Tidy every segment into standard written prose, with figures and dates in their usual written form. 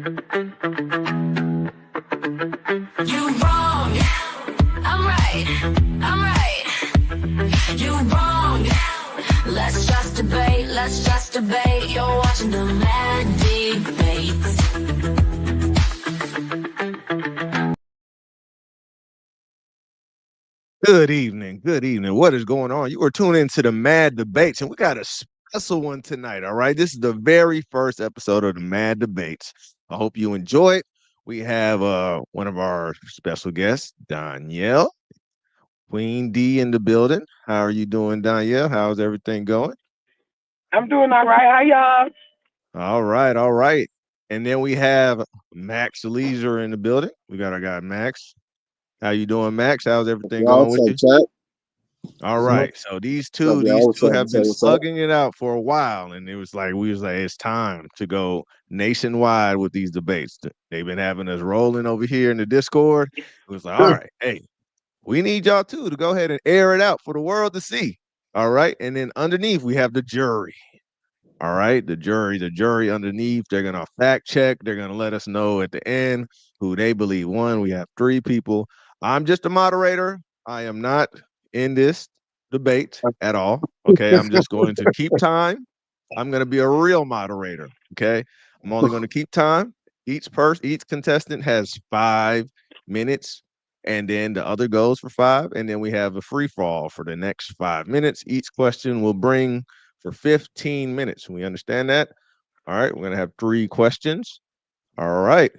You wrong, I'm right, I'm right. You wrong, let's just debate, let's just debate. You're watching the mad debates. Good evening. Good evening. What is going on? You are tuning into the Mad Debates, and we got a special one tonight. All right. This is the very first episode of the Mad Debates. I hope you enjoy it. We have one of our special guests, Danielle, Queen D in the building. How are you doing, Danielle? How's everything going? I'm doing all right. How y'all? All right, all right. And then we have Max Leisure in the building. We got our guy Max. How you doing, Max? How's everything Y'all, going what's with up, you? chat? All What's up? right. So these What's up, two, y'all? these What's two up? have What's up? been What's up? slugging it out for a while, and it was like we was like, it's time to go nationwide with these debates. They've been having us rolling over here in the Discord. It was like, all right, hey, we need y'all too to go ahead and air it out for the world to see. All right. And then underneath we have the jury. All right, the jury underneath, they're gonna fact check. They're gonna let us know at the end who they believe won. We have three people. I'm just a moderator. I am not in this debate at all. Okay, I'm just going to keep time. I'm gonna be a real moderator. Okay, I'm only going to keep time. Each contestant has 5 minutes, and then the other goes for 5, and then we have a free fall for the next 5 minutes. Each question will bring for 15 minutes. We understand that? All right, we're going to have 3 questions. All right.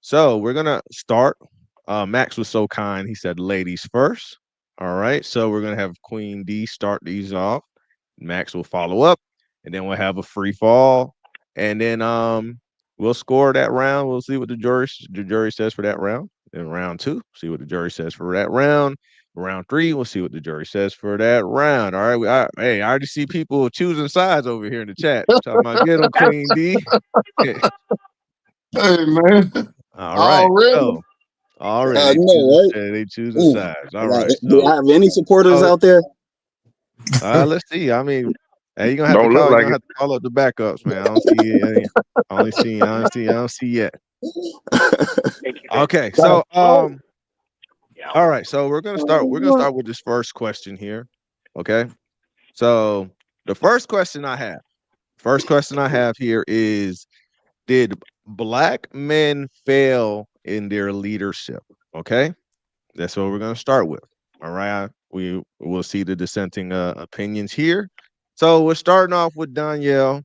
So we're going to start. Max was so kind. He said ladies first. All right. So we're going to have Queen D start these off. Max will follow up, and then we'll have a free fall. And then we'll score that round. We'll see what the jury says for that round. Then round 2, see what the jury says for that round. Round 3, we'll see what the jury says for that round. All right. Hey, I already see people choosing sides over here in the chat. Talking about get them, Queen D. Hey, man. All right. Already? So already I know, right? they choosing Ooh. sides. All right. Do So I have any supporters out there? let's see. I mean, hey, you're gonna have Don't to look call. You're like gonna it. have to call up the backups, man. I don't see any. I don't see yet. Okay, so all right, so we're gonna start. We're gonna start with this first question here. Okay, so the first question I have here is: did black men fail in their leadership? Okay, that's what we're gonna start with. All right, we will see the dissenting opinions here. So we're starting off with Danielle,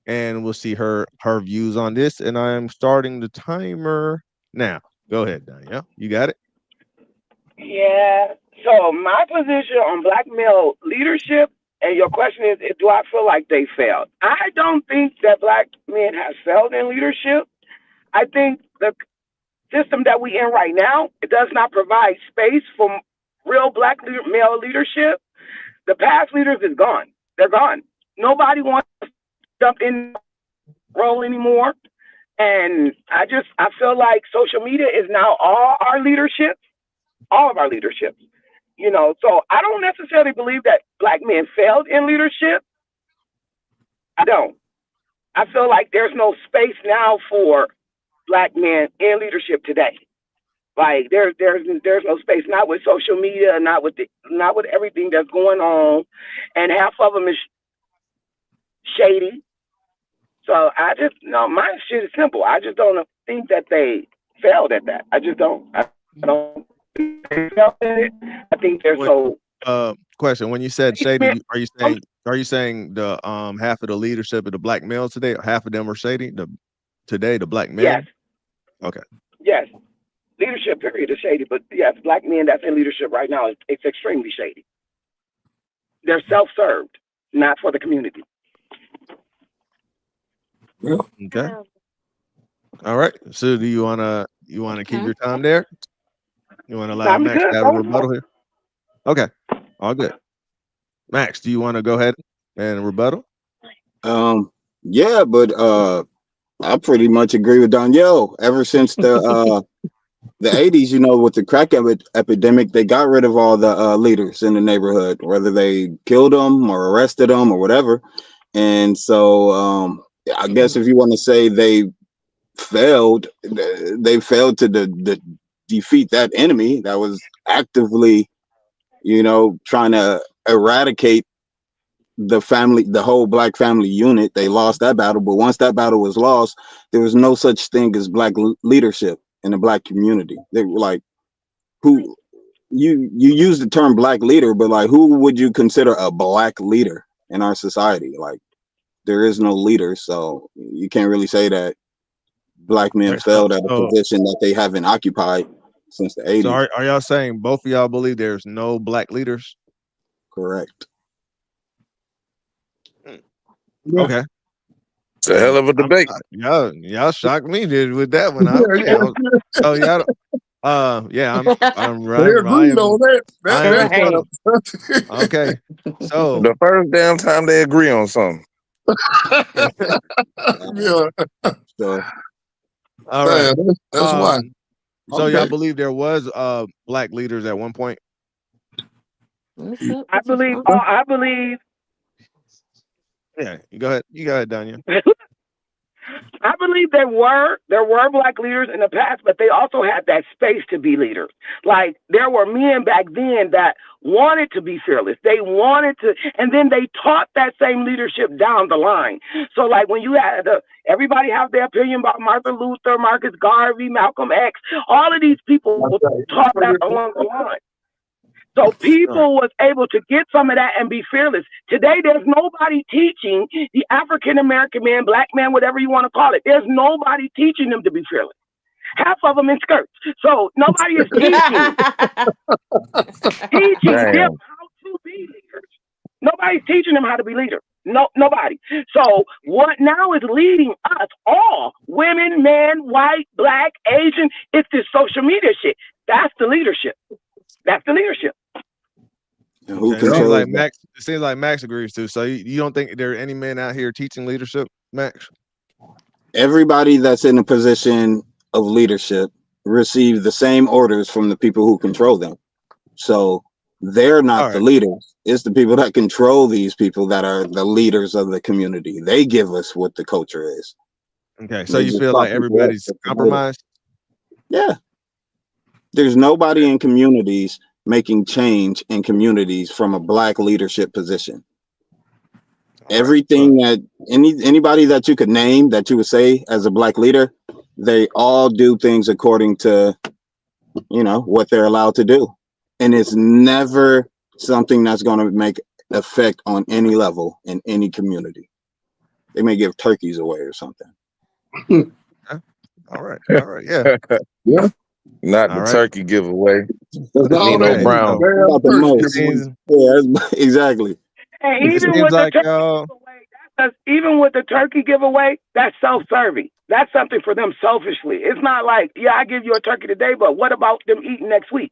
and we'll see her views on this. And I am starting the timer now. Go ahead, Danielle. You got it. Yeah. So my position on black male leadership, and your question is, do I feel like they failed? I don't think that black men have failed in leadership. I think the system that we in right now, it does not provide space for real male leadership. The past leaders is gone. They're gone. Nobody wants to jump in the role anymore. And I feel like social media is now all of our leadership. So I don't necessarily believe that black men failed in leadership. I don't. I feel like there's no space now for black men in leadership today. Like there's no space, not with social media, not with everything that's going on, and half of them is shady. So my shit is simple. I just don't think that they failed at that. I just don't. I don't think they failed at it. I think they're Wait, so. question. When you said shady, are you saying the half of the leadership of the black males today, half of them are shady? The black Yes, men? Okay. yes. Leadership period is shady, but yes, black men that's in leadership right now, it's extremely shady. They're self-served, not for the community. Okay. All right. So do you wanna keep your time there? You wanna allow I'm Max good. to have a rebuttal here? Okay. All good. Max, do you want to go ahead and rebuttal? Yeah, but I pretty much agree with Danielle. Ever since the 80s, with the crack epidemic, they got rid of all the leaders in the neighborhood, whether they killed them or arrested them or whatever. And so I guess if you want to say they failed. They failed to defeat that enemy that was actively, trying to eradicate the whole black family unit. They lost that battle, but once that battle was lost, there was no such thing as black leadership in the black community. They were like, who you use the term black leader, but like, who would you consider a black leader in our society? Like, there is no leader, so you can't really say that black men Right, so failed at a so position that they haven't occupied since the so 80s. are y'all saying both of y'all believe there's no black leaders? Correct. Mm, Yeah, okay. It's a hell of a debate. Y'all shocked me with that one. yeah, Okay. yeah. So y'all yeah, They I agreed am on that. I am Right. okay. So The first damn time they agree on something. Yeah, So all right. man, that's why. So y'all Okay. believe there was black leaders at one point? What's up I with the believe. phone? I believe. Yeah, you go ahead. You go ahead, Danya. I believe there were black leaders in the past, but they also had that space to be leaders. Like there were men back then that wanted to be fearless. They wanted to, and then they taught that same leadership down the line. So like when you had everybody have their opinion about Martin Luther, Marcus Garvey, Malcolm X, all of these people taught that along the line. So All right. people was able to get some of that and be fearless. Today, there's nobody teaching the African American man, black man, whatever you want to call it. There's nobody teaching them to be fearless. Half of them in skirts. So nobody is teaching them Damn. how to be leaders. Nobody's teaching them how to be leaders. No, nobody. So what now is leading us all, women, men, white, black, Asian, it's this social media shit. That's the leadership. That's the leadership. and who Okay. It seems controls like that? Max agrees too. So you don't think there are any men out here teaching leadership, Max? Everybody that's in a position of leadership receive the same orders from the people who control them. So they're All not the right. leaders. It's the people that control these people that are the leaders of the community. They give us what the culture is. Okay. So They you just feel prop like people up everybody's to promote it. compromised? Yeah. There's nobody Okay. in communities making change in communities from a black leadership position. All right. So Everything that anybody that you could name that you would say as a black leader, they all do things according to, what they're allowed to do. And it's never something that's going to make effect on any level in any community. They may give turkeys away or something. okay. All right. All right. Yeah. Yeah, Not All the right. turkey giveaway. that's all they Nino Okay. need. Brown. So Damn About the turkey it most. giveaway. seems Yeah, exactly. And it even seems with the like turkey y'all giveaway, even with the turkey giveaway, that's self-serving. That's something for them selfishly. It's not like, yeah, I give you a turkey today, but what about them eating next week?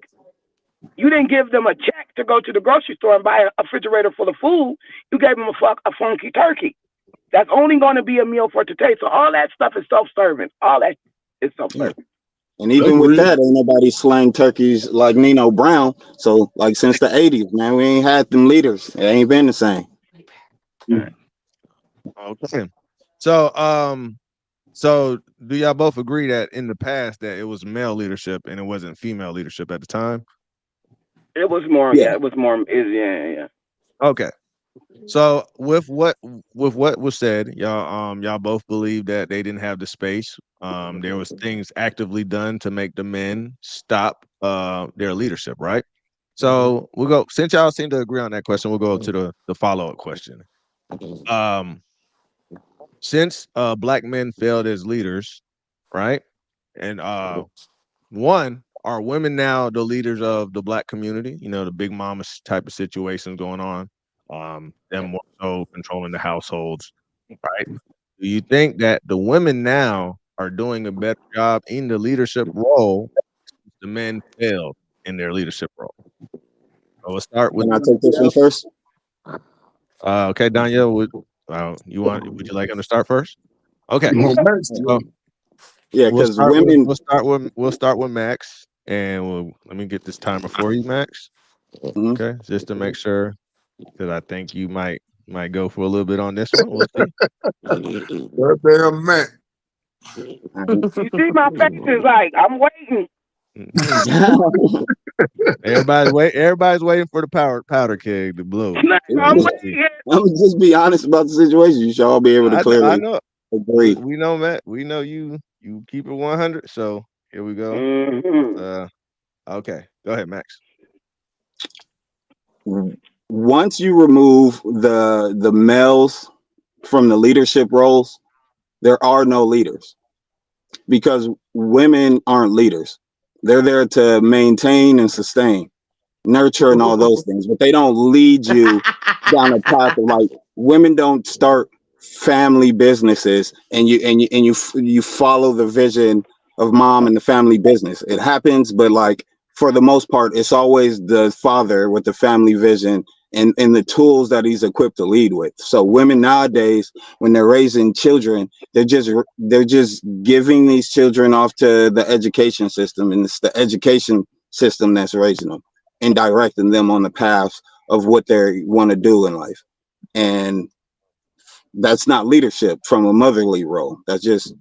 You didn't give them a check to go to the grocery store and buy a refrigerator full of food. You gave them a funky turkey. That's only going to be a meal for today. So all that stuff is self-serving. All that is Yeah. self-serving. And even with Agreed. that, ain't nobody slang turkeys like Nino Brown. So, like, since the 80s, man, we ain't had them leaders. It ain't been the same. okay. So do y'all both agree that in the past that it was male leadership and it wasn't female leadership at the time? It was more, Yeah. yeah, it was more, yeah. Okay. So with what was said, y'all both believe that they didn't have the space. There was things actively done to make the men stop their leadership, right? So we'll go since y'all seem to agree on that question, we'll go to the follow-up question. Um since black men failed as leaders, right? And one, are women now the leaders of the black community? You know, the big mama type of situations going on. Them more so controlling the households, right? Do you think that the women now are doing a better job in the leadership role since the men failed in their leadership role? So we'll start with Can I take this one first? okay, Danielle, would you like him to start first? Okay. Well, Max, So Yeah, we'll because start with women, Max, and let me get this timer for you, Max. mhm. Okay, just to make sure, because I think you might go for a little bit on this one. We'll see. that damn Max. You see my face is like, I'm waiting. Everybody's waiting for the powder keg to blow. I'm Let's see. waiting. I'm gonna just be honest about the situation. You should all be able to I clearly know. agree. We know, Matt. We know you keep it 100. So here we go. Mm-hmm. Okay. Go ahead, Max. Once you remove the males from the leadership roles, there are no leaders because women aren't leaders. They're there to maintain and sustain, nurture, and all those things, but they don't lead you down a path of like women don't start family businesses and you follow the vision of mom and the family business. It happens, but like for the most part, it's always the father with the family vision and the tools that he's equipped to lead with. So women nowadays, when they're raising children, they're just giving these children off to the education system, and it's the education system that's raising them and directing them on the path of what they want to do in life. And that's not leadership from a motherly role. That's just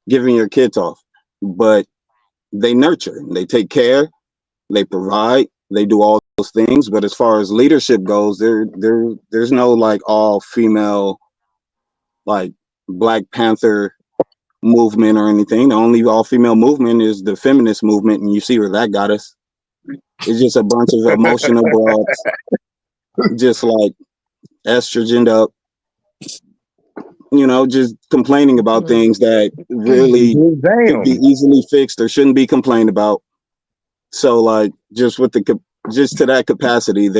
giving your kids off. But they nurture, they take care, they provide, they do all those things. But as far as leadership goes, there's no like all female like Black Panther movement or anything. The only all female movement is the feminist movement, and you see where that got us. It's just a bunch of emotional broads, just like estrogen up, just complaining about things that really could be Damn. easily fixed or shouldn't be complained about. So like just to that capacity,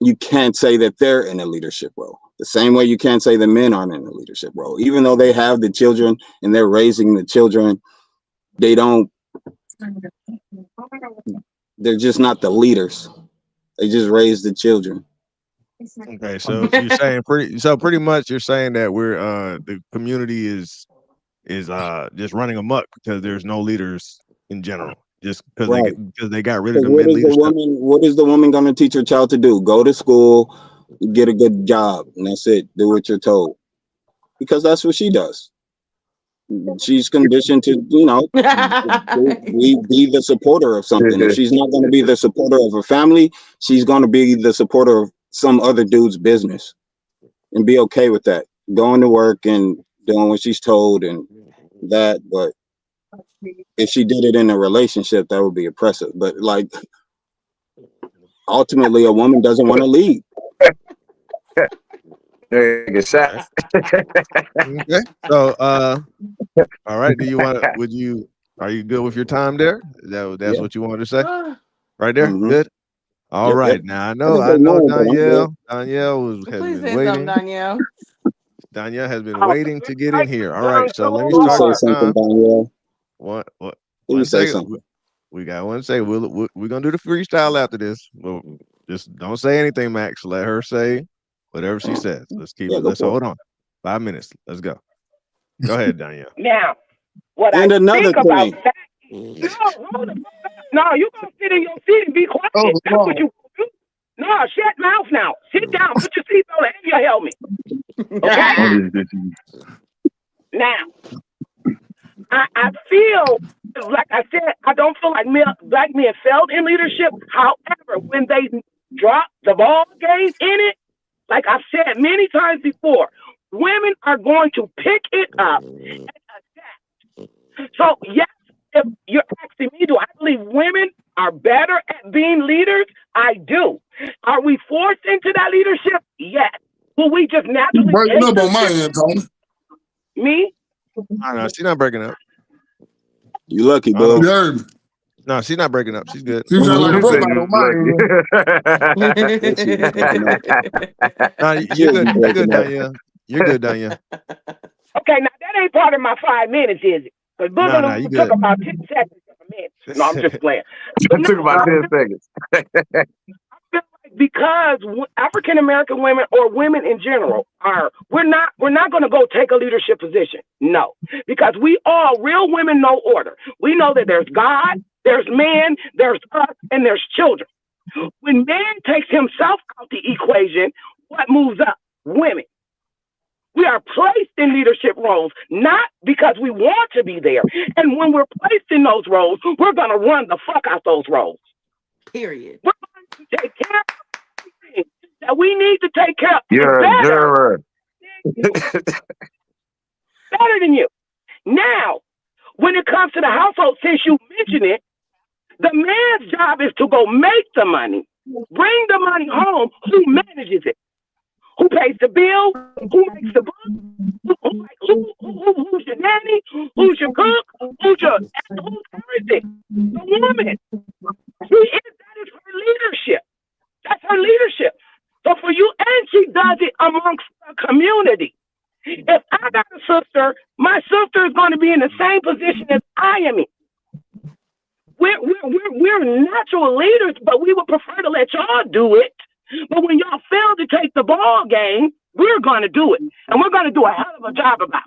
you can't say that they're in a leadership role. The same way you can't say the men aren't in a leadership role. Even though they have the children and they're raising the children, they don't they're just not the leaders. They just raise the children. Okay, so you're saying pretty much you're saying that we're the community is just running amok because there's no leaders in general. Just Right. because they got rid of Because the men leadership. what is the woman gonna teach her child to do? Go to school, get a good job, and that's it. Do what you're told. Because that's what she does. She's conditioned to, be the supporter of something. If she's not going to be the supporter of her family, she's going to be the supporter of some other dude's business and be okay with that. Going to work and doing what she's told and that. But if she did it in a relationship, that would be oppressive. But like, ultimately, a woman doesn't want to lead. Nigga shot. Okay. Okay. So all right. Are you good with your time there? That's Yeah. what you wanted to say? Right there? Mm-hmm. Good. All Yep. Yep. right. Now I can I say know more, but I'm good. Danielle has Please been say something, waiting. Danielle. Danielle has been Oh, waiting to get in I here. All right. done So let so me Please start say your hard. something, time. Danielle. One Please say second. something. We got 1 second. We're gonna do the freestyle after this. Well, just don't say anything, Max. Let her say whatever she says. Let's keep Yeah, it. go Let's for it. hold on. 5 minutes. Let's go. Go ahead, Danielle. Now, what I And another think about thing, that, no, hold the fuck up. No, you gonna sit in your seat and be Oh, quiet. That's what no. you do. No, shut mouth now. Sit down. Put your seatbelt and your helmet. Okay? Now, I feel like I said, I don't feel like black men failed in leadership. However, when they drop the ball game in it, like I've said many times before, women are going to pick it up and adapt. So, yes, if you're asking me, do I believe women are better at being leaders? I do. Are we forced into that leadership? Yes. Will we just You naturally breaking take up on my leadership? end, Tony. Me? Oh, no, she's not breaking up. you lucky, Hold You on. bud. heard me. No, she's not breaking up. She's good. You sound like a He brake said light you on my end. Yeah, she be breaking up. No, you're She'll good. be You're good, breaking up. Danielle. You're good, Danielle. Okay, now that ain't part of my 5 minutes, is it? Because No, you Boogaloo took good. about 10 seconds of a minute. No, I'm just playing. But It no, took about 10 seconds. feel like because African American women or women in general we're not going to go take a leadership position. No, because we all real women know order. We know that there's God, there's man, there's us, and there's children. When man takes himself out the equation, what moves up? Women. We are placed in leadership roles, not because we want to be there. And when we're placed in those roles, we're going to run the fuck out those roles. Period. We're going to take care of everything that we need to take care of. You're a juror. Better than you. Now, when it comes to the household, since you mentioned it, the man's job is to go make the money, bring the money home. Who manages it? Who pays the bill? Who makes the book? Who's your nanny? Who's your cook? Who's everything? The woman. That is her leadership. That's her leadership. So for you, and she does it amongst the community. If I got a sister, my sister is going to be in the same position as I am in. We're natural leaders, but we would prefer to let y'all do it. But when y'all fail to take the ball game, we're going to do it. And we're going to do a hell of a job about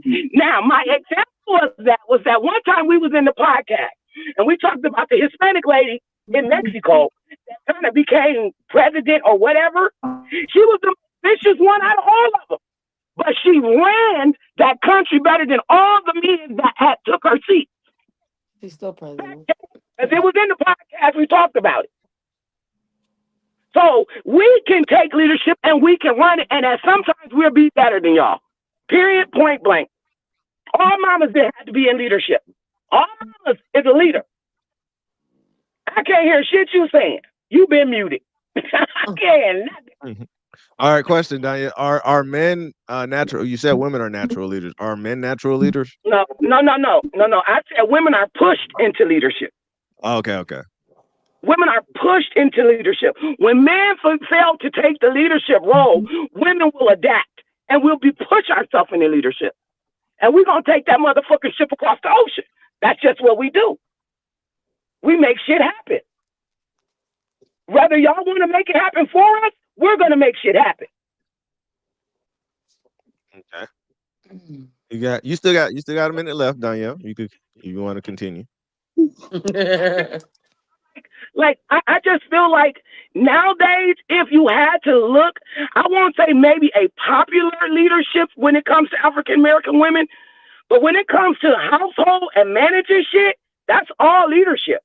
it. Now, my example was that one time we was in the podcast, and we talked about the Hispanic lady in Mexico that kind of became president or whatever. She was the vicious one out of all of them. But she ran that country better than all the men that had took her seat. She's still president. As it was in the podcast, we talked about it. So we can take leadership and we can run it, and sometimes we'll be better than y'all. Period, point blank. All mamas there have to be in leadership. All mamas is a leader. I can't hear shit you saying. You've been muted. I can't. All right, question, Daniel. Are men natural? You said women are natural leaders. Are men natural leaders? No. I said women are pushed into leadership. Oh, okay. Women are pushed into leadership. When men fail to take the leadership role, women will adapt and we'll push ourselves into leadership. And we're going to take that motherfucking ship across the ocean. That's just what we do. We make shit happen. Whether y'all want to make it happen for us, we're going to make shit happen. Okay. You still got a minute left, Danielle. If you want to continue. Like, I just feel like nowadays, if you had to look, I won't say maybe a popular leadership when it comes to African American women, but when it comes to household and managing shit, that's all leadership.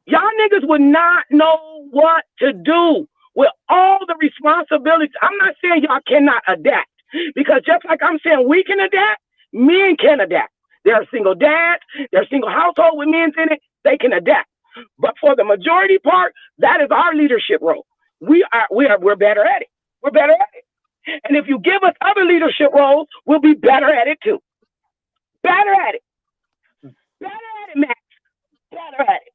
Y'all niggas would not know what to do with all the responsibilities. I'm not saying y'all cannot adapt, because just like I'm saying we can adapt, men can adapt. There are single dads, there are single households with men in it, they can adapt. But for the majority part, that is our leadership role. We're better at it. We're better at it. And if you give us other leadership roles, we'll be better at it too. Better at it. Better at it, Max. Better at it.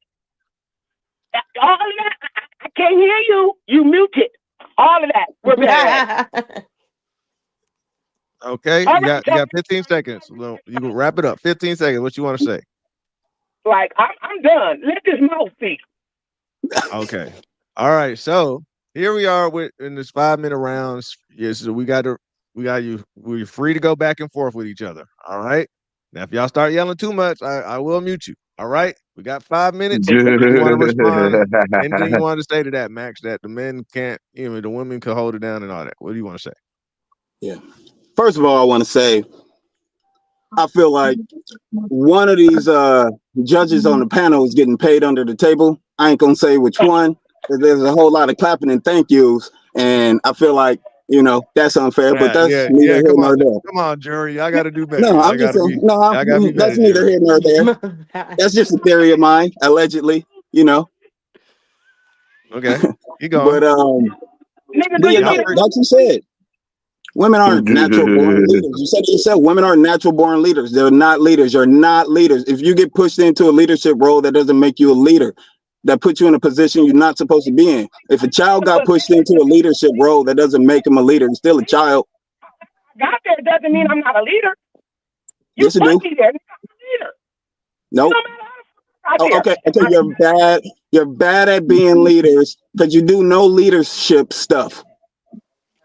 All of that, I can't hear you. You muted. All of that, we're better at it. Okay, you got 15 seconds. You can wrap it up. 15 seconds. What you want to say? Like, I'm done. Let this mouth speak. Okay. All right. So here we are in this 5-minute rounds. Yes, so we got you. We're free to go back and forth with each other. All right. Now, if y'all start yelling too much, I will mute you. All right. We got 5 minutes. You want to respond? Anything you want to say to that, Max? That the men can't, the women could hold it down and all that. What do you want to say? Yeah. First of all, I want to say, I feel like one of these judges on the panel is getting paid under the table. I ain't gonna say which one. There's a whole lot of clapping and thank yous, and I feel like that's unfair. But that's neither here nor there. Come on, jury. I got to do better. No, I'm just saying. No, that's neither here nor there. That's just a theory of mine, allegedly. Okay, you go. But like you said, women aren't natural born leaders. You said it yourself. Women are natural born leaders. They're not leaders. You're not leaders. If you get pushed into a leadership role, that doesn't make you a leader. That puts you in a position you're not supposed to be in. If a child got pushed into a leadership role, that doesn't make him a leader. He's still a child. Got there doesn't mean I'm not a leader. Yes, it do. Me there, I'm a leader. Nope. Okay. You're bad at being leaders because you do no leadership stuff.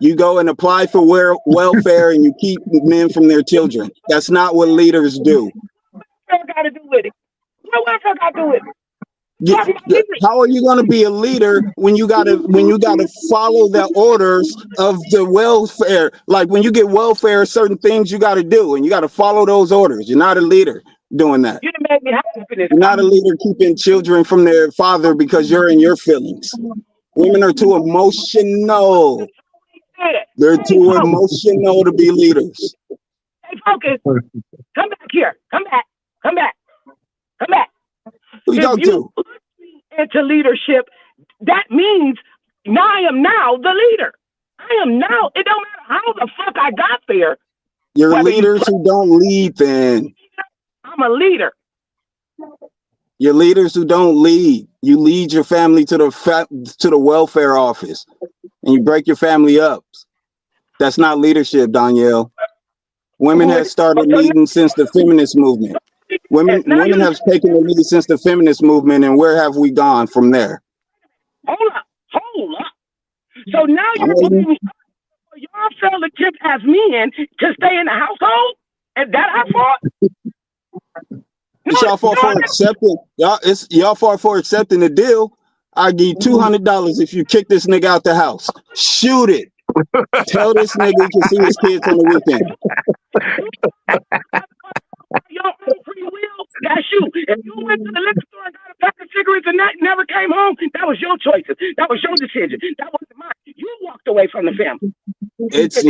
You go and apply for welfare and you keep men from their children. That's not what leaders do. What got to do with it? What got to do with it? How are you going to be a leader when you gotta follow the orders of the welfare? Like when you get welfare, certain things you got to do, and you got to follow those orders. You're not a leader doing that. You done made me happy for this. You're not a leader keeping children from their father because you're in your feelings. Women are too emotional. They're too emotional to be leaders. Hey, focus. Come back here. Come back. Come back. Come back. Who you If talking you to? into leadership, that means I am now the leader. I am now. It don't matter how the fuck I got there. You're Whether you leaders who don't lead. Then I'm a leader. you're leaders who don't lead. You lead your family to the welfare office, and you break your family up. That's not leadership, Danielle. Women have started leading since the feminist movement. Women have taken the lead since the feminist movement, and where have we gone from there? Hold up. So now I'm you're waiting. blaming us. Y'all fell the tip as men to stay in the household, and that our fault? It's y'all fault for accepting. It's y'all fault for accepting the deal. I give you $200 if you kick this nigga out the house. Shoot it. Tell this nigga he can see his kids on the weekend. Your own free will, that's you. If you went to the liquor store and got a pack of cigarettes and that never came home, that was your choices. That was your decision. That wasn't mine. You walked away from the family. It's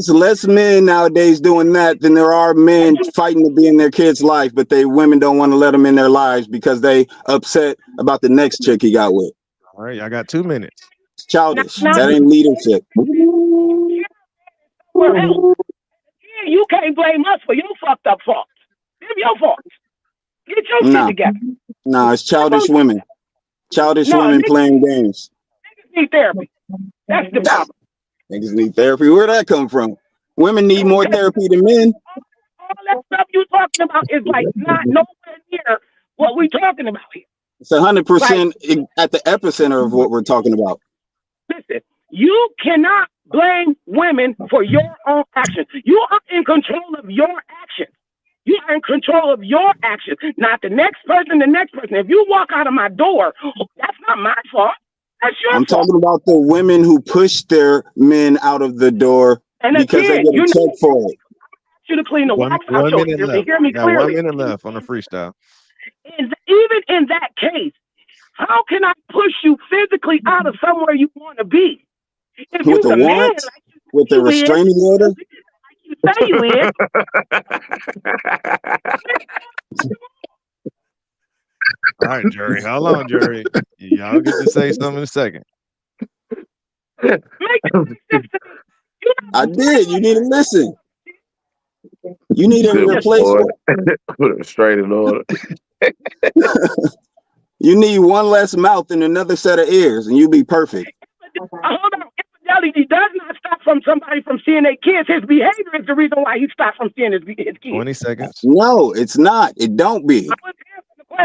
less men nowadays doing that than there are men fighting to be in their kids' life, but women don't want to let them in their lives because they upset about the next chick he got with. All right, I got 2 minutes. It's childish. That ain't leadership. Well, you can't blame us for your fucked up faults. They're your faults. Get your shit together. Nah, it's childish women. Childish women playing games. Niggas need therapy. That's the problem. Niggas need therapy. Where'd that come from? Women need more therapy than men. All that stuff you talking about is like not nowhere near what we talking about here. It's 100% at the epicenter of what we're talking about. Listen, you cannot blame women for your own actions. You are in control of your actions. You are in control of your actions, not the next person, If you walk out of my door, that's not my fault. That's your I'm fault. talking about the women who push their men out of the door because they get a check for it. You to clean the wax out your ears and hear me got clearly. 1 minute left on the freestyle. And even in that case, how can I push you physically out of somewhere you want to be? If With the warrant, with the restraining order, like you say you is. All right, Jerry. Hold on, Jerry. Y'all get to say something in a second. I did. You need to listen. You need to replace put it straight in order. You need one less mouth and another set of ears, and you'll be perfect. Hold on. Infidelity does not stop from somebody from seeing their kids. His behavior is the reason why he stopped from seeing his kids. 20 seconds. No, it's not. It don't be.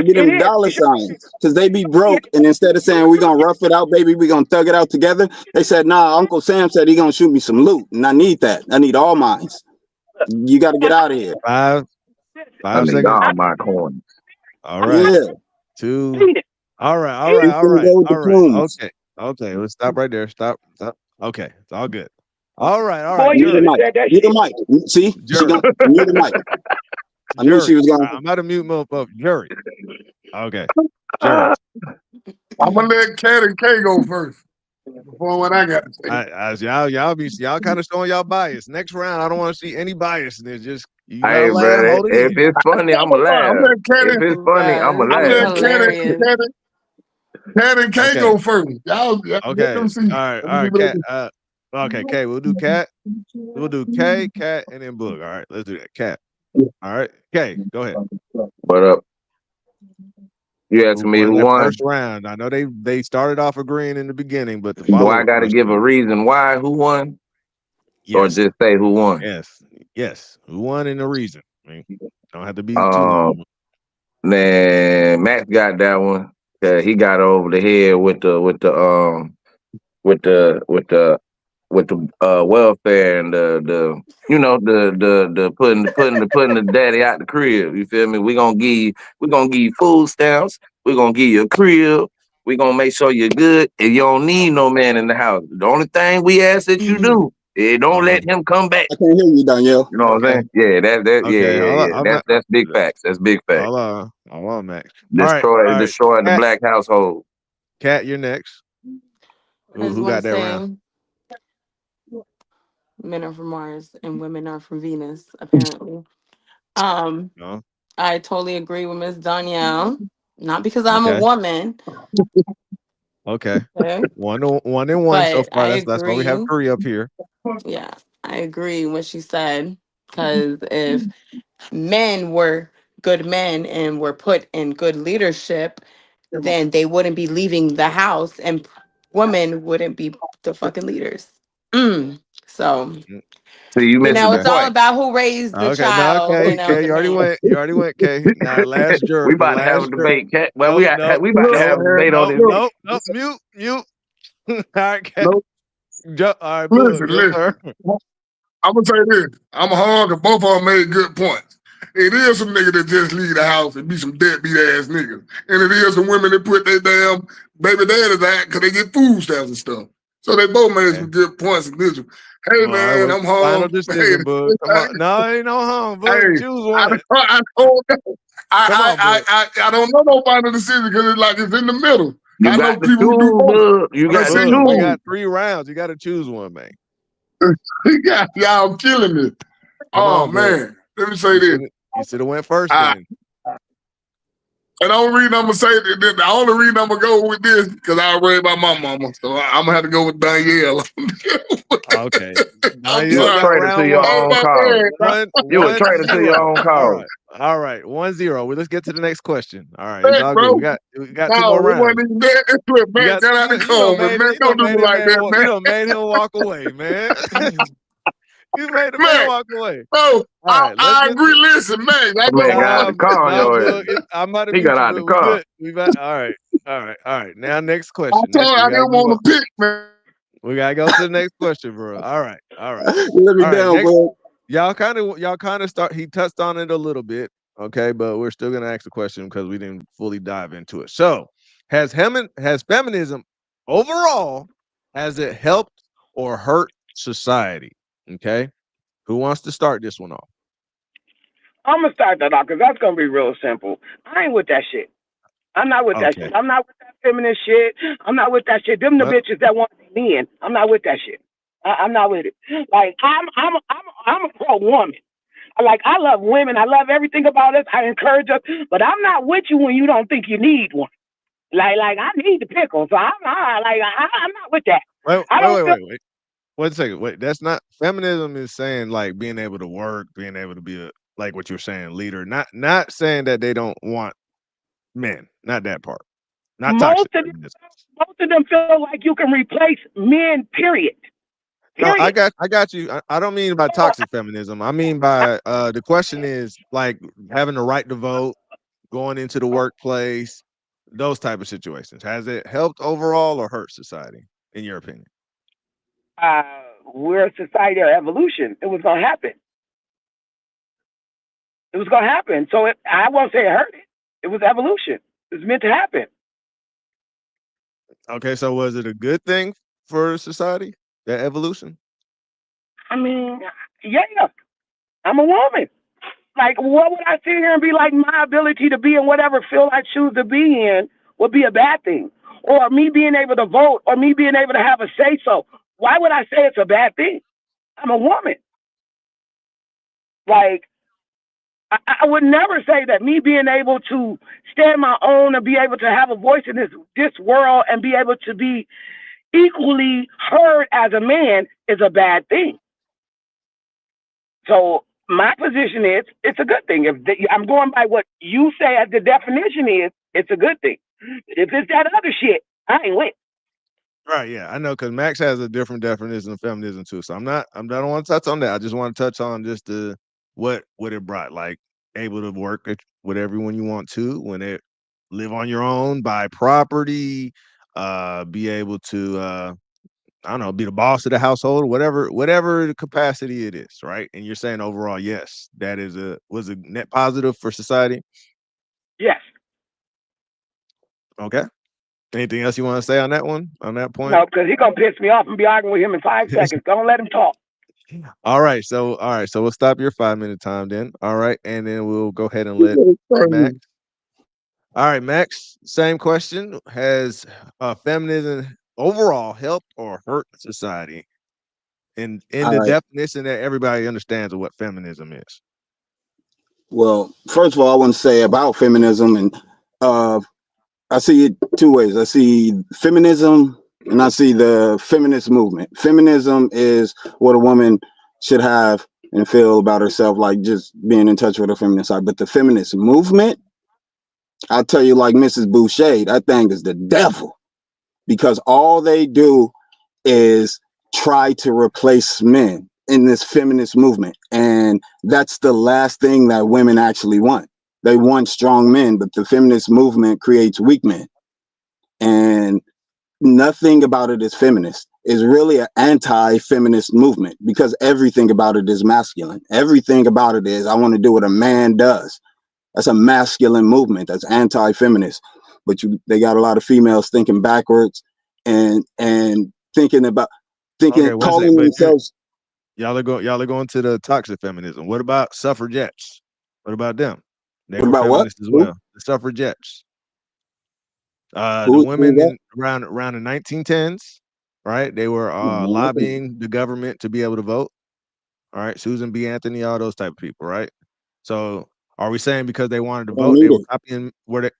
Give them dollar signs because they be broke, and instead of saying we're gonna rough it out, baby, we're gonna thug it out together, they said, nah, Uncle Sam said he gonna shoot me some loot, and I need that. I need all mines. You got to get out of here. 5 seconds. All my coins. All right. Yeah. 2. All right. Okay. Let's stop right there. Stop. Okay, it's all good. All right. Mute the mic. See, she gonna mute the mic. I knew she was gonna. I'm about to mute Mo. Jerry. Okay. Jerry. I'm gonna let Cat and K go first before what I got to say. Y'all kind of showing y'all bias. Next round, I don't want to see any bias. And it's just you gotta Hey, laugh. bro, Hold it if in. it's funny, I'ma laugh. If it's funny, I'ma laugh. Cat and K go first. Y'all okay. Them see. All right, Cat. Okay, K. We'll do Cat. We'll do K, Cat, and then Boog. All right, let's do that. Cat. All right, K. Go ahead. What up? You asking me who won? First round. I know they started off agreeing in the beginning, but do I got to give a reason why who won? Yes. Or just say who won? Yes. Who won and the reason? I mean, don't have to be too long. Man, Max got that one. He got over the head with the welfare and the putting the daddy out the crib. You feel me? We gonna give you food stamps. We're gonna give you a crib. We're gonna make sure you're good, and you don't need no man in the house. The only thing we ask that you do is don't let him come back. I can't hear you, Danielle. You know what I'm saying? Yeah, Okay, hold on, I'm not, That's big facts. That's big facts. hold on, Max. All right. Destroy the Cat, black household. Cat, you're next. I just Who want got to that round? say men are from Mars and women are from Venus, apparently. No. I totally agree with Miss Danielle. Not because I'm a Okay. woman, Okay. okay? One and one so But far. I That's why we have agree. 3 up here. Yeah, I agree what she said. Because if men were good men and were put in good leadership, then they wouldn't be leaving the house and women wouldn't be the fucking leaders. So, Mm, So you missing the it's Okay. all point. about who raised the Okay. No, child, okay. Okay. the You already man. went. You already went. Okay. Now, We the about to have a last jerk. debate, Cat. Well, Nope. Nope. we about to have Nope. a debate on Nope. this. Look, Nope. Nope. Mute. All right, Cat. look, All right, Boog, listen, your turn. I'm gonna say this. I'm hard because both of them made good points. It is some niggas that just leave the house and be some deadbeat ass niggas. And it is some women that put their damn baby daddies out because they get food stamps and stuff. So they both made Okay. some good points in this one. Hey All right. man, Well, I'm final home. decision, Boog. Come on. No, ain't no home, Hey, Boog. Choose I one. don't know. Come on, Boog. I don't know no final decision because it's in the middle. You I know got to people who do choose, both. Doug. You But let's got to see you Boog, we both. choose. got 3 rounds. You got to choose one, man. Y'all killing me. Come Oh on, Boog. man. Let me say this. You should have went first I, then. And the only reason I'm gonna say that, the only reason I'm gonna go with this because I read about my mama, so I'm gonna have to go with Danielle. Okay. I'm You a Danielle sorry. got traitor to round your Oh one. own my cause. bad. You a traitor to your 1-0. own All cause. right. All right. 1-0. Well, let's get to the next question. All right. It's Heck, all good. bro. We got 2 No, more it wasn't rounds. even that. It's what You man got got out the car, man. Man, don't do me like that, you man. done made him walk away, man. You made the man Man, walk away. bro, All right, let's I get agree. to Listen, man, I That go man got out for the no, car on no, your ass. book. I'm about to He got mute you, out the but we car. good. All right, all right. Now next I question. told you I We gotta didn't move on. want to pick, man. We gotta go to the next question, bro. All right, Let me all right. down, Next, bro. y'all kind of start. He touched on it a little bit, okay, but we're still gonna ask the question because we didn't fully dive into it. So, has feminism overall has it helped or hurt society? Okay, who wants to start this one off? I'm gonna start that off because that's gonna be real simple. I ain't with that shit. I'm not with that Okay, shit. I'm not with that feminist shit. I'm not with that shit. Them the well, bitches that want to be men. I'm not with that shit. I'm not with it. Like I'm a pro woman. Like I love women. I love everything about us. I encourage us, but I'm not with you when you don't think you need one. Like I need the pickle, so I'm not with that. wait, I wait, don't wait, feel wait, wait. 1 second. Wait, that's not feminism. Is saying like being able to work, being able to be a like what you're saying, leader. Not saying that they don't want men. Not that part. Not most toxic of them, feminism. most of them feel like you can replace men. Period. No, Period. I got you. I don't mean by toxic feminism. I mean by the question is like having the right to vote, going into the workplace, those type of situations. Has it helped overall or hurt society, in your opinion? Uh, we're a society of evolution. It was gonna happen. It was gonna happen. So I won't say it hurt it. It was evolution. It was meant to happen. Okay, so was it a good thing for society, that evolution? I mean, yeah, I'm a woman. Like, what would I sit here and be like, my ability to be in whatever field I choose to be in would be a bad thing? Or me being able to vote or me being able to have a say so. Why would I say it's a bad thing? I'm a woman. Like, I would never say that me being able to stand my own and be able to have a voice in this world and be able to be equally heard as a man is a bad thing. So my position is it's a good thing. I'm going by what you say as the definition is, it's a good thing. If it's that other shit, I ain't with. Right, yeah, I know because Max has a different definition of feminism too. So I don't want to touch on that. I just want to touch on just the what it brought, like able to work with everyone you want to, when it live on your own, buy property, be able to I don't know, be the boss of the household, whatever the capacity it is, right? And you're saying overall, yes, that was a net positive for society. Yes. Okay. Anything else you want to say on that one? On that point? No, because he gonna piss me off and be arguing with him in 5 seconds. Don't let him talk. All right. So we'll stop your 5 minute time then. All right, and then we'll go ahead and let Max. All right, Max. Same question: has feminism overall helped or hurt society? In All the right. definition that everybody understands of what feminism is. Well, first of all, I want to say about feminism, and uh, I see it two ways. I see feminism, and I see the feminist movement. Feminism is what a woman should have and feel about herself, like just being in touch with her feminine side. But the feminist movement, I'll tell you, like Mrs. Boucher, that thing is the devil because all they do is try to replace men in this feminist movement. And that's the last thing that women actually want. They want strong men, but the feminist movement creates weak men. And nothing about it is feminist. It's really an anti-feminist movement because everything about it is masculine. Everything about it is I want to do what a man does. That's a masculine movement. That's anti-feminist. But they got a lot of females thinking backwards and thinking about Okay, one sec. calling But themselves. y'all are going to the toxic feminism. What about suffragettes? What about them? They What were about what? feminists as well. The suffragettes. The Who is women that? in around the 1910s, right? They were lobbying the government to be able to vote. All right, Susan B. Anthony, all those type of people, right? So, are we saying because they wanted to They don't vote, they need were it. copying? Were they?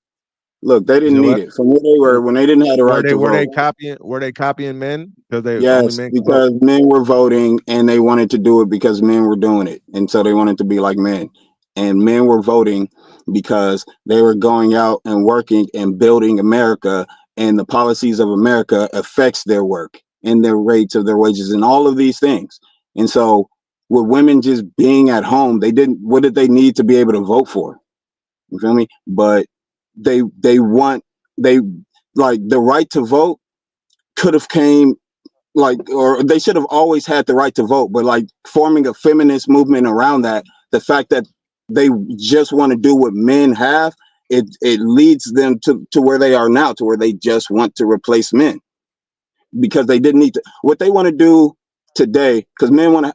Look, they You didn't know need what? it from where they were W- when they didn't have the right to were they vote. copying? Were they copying men because they only Yes, men could vote? because men were voting and they wanted to do it because men were doing it. And so they wanted to be like men. And men were voting because they were going out and working and building America and the policies of America affects their work and their rates of their wages and all of these things. And so with women just being at home, they didn't what did they need to be able to vote for? You feel me? But they want they like the right to vote could have came like or they should have always had the right to vote but like forming a feminist movement around that the fact that they just want to do what men have it leads them to where they are now to where they just want to replace men because they didn't need to what they want to do today because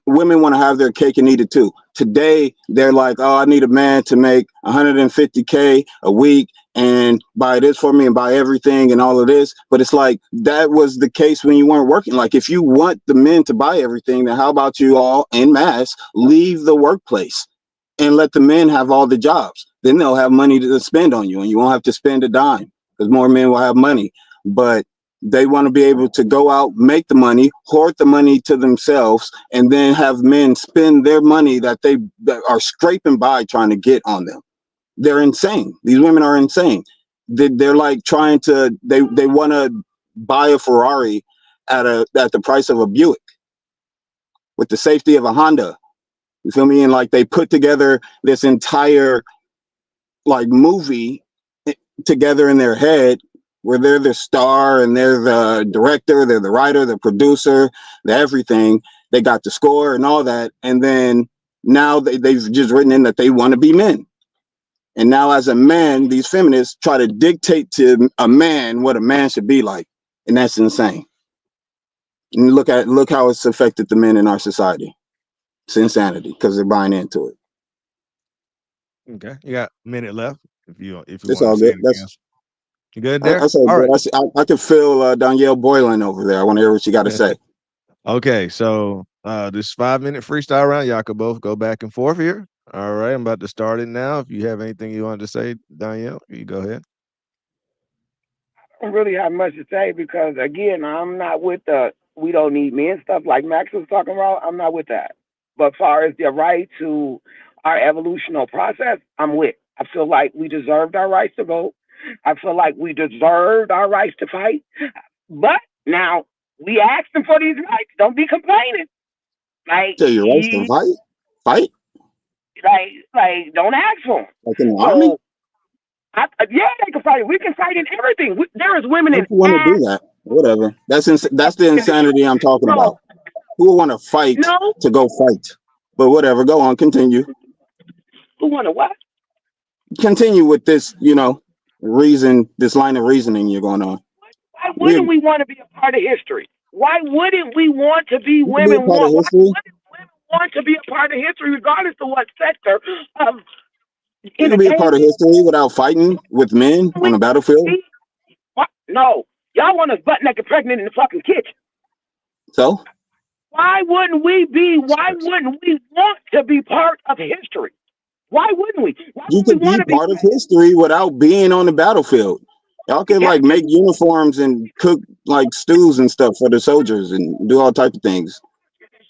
women want to have their cake and eat it too today they're like oh I need a man to make 150K a week and buy this for me and buy everything and all of this but it's like that was the case when you weren't working like if you want the men to buy everything then how about you all en masse leave the workplace and let the men have all the jobs then they'll have money to spend on you and you won't have to spend a dime because more men will have money but they want to be able to go out, make the money, hoard the money to themselves, and then have men spend their money that are scraping by trying to get on them. They're insane. These women are insane. They're like trying to. They want to buy a Ferrari at the price of a Buick with the safety of a Honda. You feel me? And like they put together this entire like movie together in their head where they're the star and they're the director, they're the writer, the producer, the everything. They got the score and all that. And then now they've just written in that they want to be men. And now as a man, these feminists try to dictate to a man what a man should be like. And that's insane. And look how it's affected the men in our society. It's insanity because they're buying into it. Okay, you got a minute left. If you It's wanted to all say good. anything else, you good there? That's all All good. right. I can feel Danielle boiling over there. I want to hear what you got to say. Okay, so this 5 minute freestyle round, y'all could both go back and forth here. All right, I'm about to start it now. If you have anything you wanted to say, Danielle, you go ahead. I don't really have much to say because again, I'm not with the we don't need men stuff like Max was talking about. I'm not with that. But as far as the right to our evolutional process, I'm with. I feel like we deserved our rights to vote. I feel like we deserved our rights to fight. But now we asking for these rights. Don't be complaining. Like Tell your rights to fight like don't ask for them. like in the army. So yeah, they can fight. We can fight in everything. There is women Why in would you want to do that? Whatever. That's the insanity I'm talking so about. Who would want to fight no. to go fight? But whatever. Go on. Continue. Who want to what? Continue with this. this line of reasoning you're going on. Why We wouldn't we want to be a part of history? Why wouldn't we want to be you can be a women part of want? Why history. wouldn't women want to be a part of history, regardless of what sector of You can be a part of entertainment? history without fighting with men We on a battlefield. be? What? No, y'all want us butt naked pregnant in the fucking kitchen. So Why wouldn't we be? Why wouldn't we want to be part of history? Why wouldn't we? Why you would we can want be to be? part of history without being on the battlefield. Y'all can Yes, like make uniforms and cook like stews and stuff for the soldiers and do all type of things.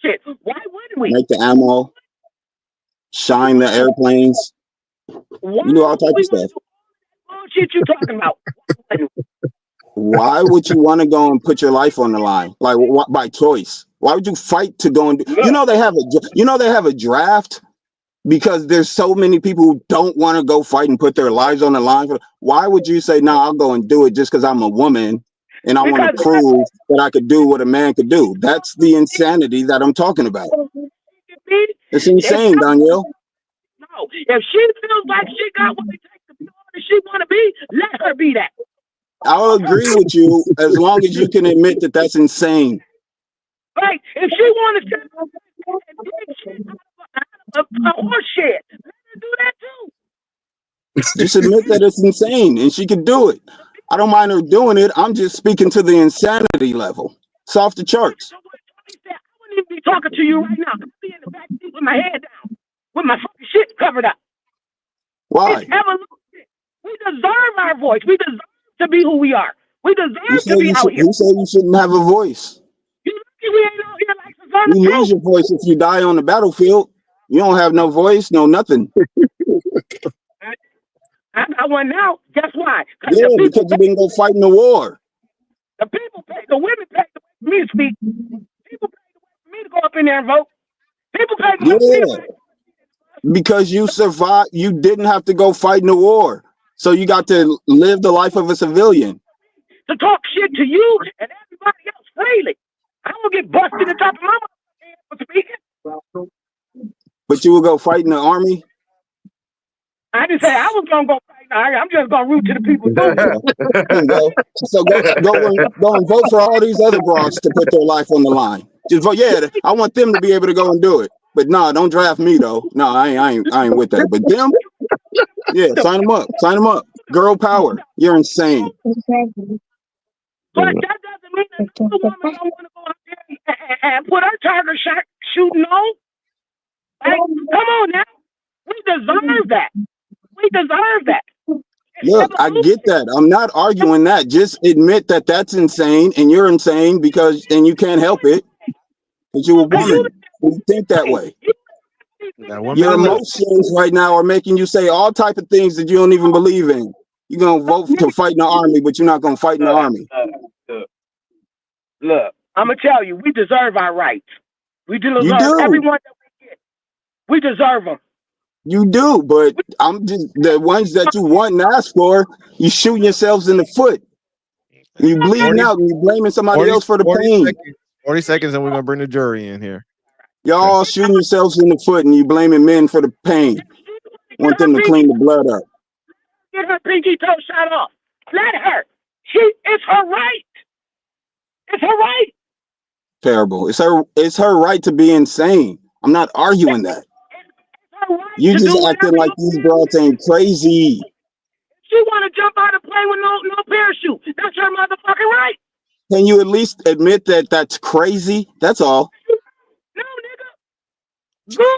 shit. Why wouldn't we? Make the ammo, shine the airplanes. Why You do all would type of we want stuff. to do bullshit you talking about? Why wouldn't we? Why would you want to go and put your life on the line? Like by choice? Why would you fight to go and do? Look, They have a draft because there's so many people who don't want to go fight and put their lives on the line. Why would you say no? I'll go and do it just because I'm a woman and I want to because prove that I could do what a man could do. That's the insanity that I'm talking about. It's if insane, Danielle. no, if she feels like she got what it takes to be all that she want to be, let her be that. I'll agree with you as long as you can admit that that's insane. Right? If she want to sit and dig shit out of a horse shed, let her do that too. Just admit that it's insane and she could do it. I don't mind her doing it. I'm just speaking to the insanity level. It's off the charts. So what Tony said, I wouldn't even be talking to you right now. I'd be in the back seat with my head down, with my fucking shit covered up. It's Why? evolution. We deserve our voice. We deserve to be who we are. We deserve to be out here. You say you shouldn't have a voice. You lucky we ain't out here like some on the You lose truth. your voice if you die on the battlefield. You don't have no voice, no nothing. I got one now. Guess why? Because Yeah, the people because you pay. didn't go fight in the war. The people pay. The women pay the way for me to speak. People pay the way for me to go up in there and vote. People pay the way for me to Yeah, because you survived. You didn't have to go fight in the war. So you got to live the life of a civilian. talk shit to you and everybody else freely. I don't get busted in the top of my head for speaking. But you would go fight in the army? I didn't say I was gonna go fight. I'm just gonna root to the people doing There it. you go. So go and vote for all these other broads to put their life on the line. Just vote. Yeah, I want them to be able to go and do it. But no, don't draft me though. No, I ain't with that. But them, yeah, sign them up. Sign them up. Girl power. You're insane. But that doesn't mean another woman don't want to go out there and put her target shot shooting on. Like, come on now. We deserve that. We deserve that. Look, I get that. I'm not arguing that. Just admit that that's insane and you're insane because and you can't help it because you're a woman. You think that way. Got 1 Your minute left. emotions right now are making you say all type of things that you don't even believe in. You're gonna vote to fight in the army, but you're not gonna fight in the army. Look, I'm gonna tell you, we deserve our rights. We deserve You do. everyone that we get. We deserve them. You do, but I'm just the ones that you want and ask for, you shooting yourselves in the foot. And you bleeding 40, out and you blaming somebody 40, else for the 40 pain. seconds. 40 seconds, and we're gonna bring the jury in here. Y'all shooting yourselves in the foot and you blaming men for the pain. Want them to clean the blood up. Get her pinky toe shot off. Let her. It's her right. It's her right. Terrible. It's her right to be insane. I'm not arguing that. It's her right You to just do acting whatever like these broads ain't crazy. she want to jump out of plane with no parachute. That's her motherfucking right. Can you at least admit that that's crazy? That's all. No, nigga. Go.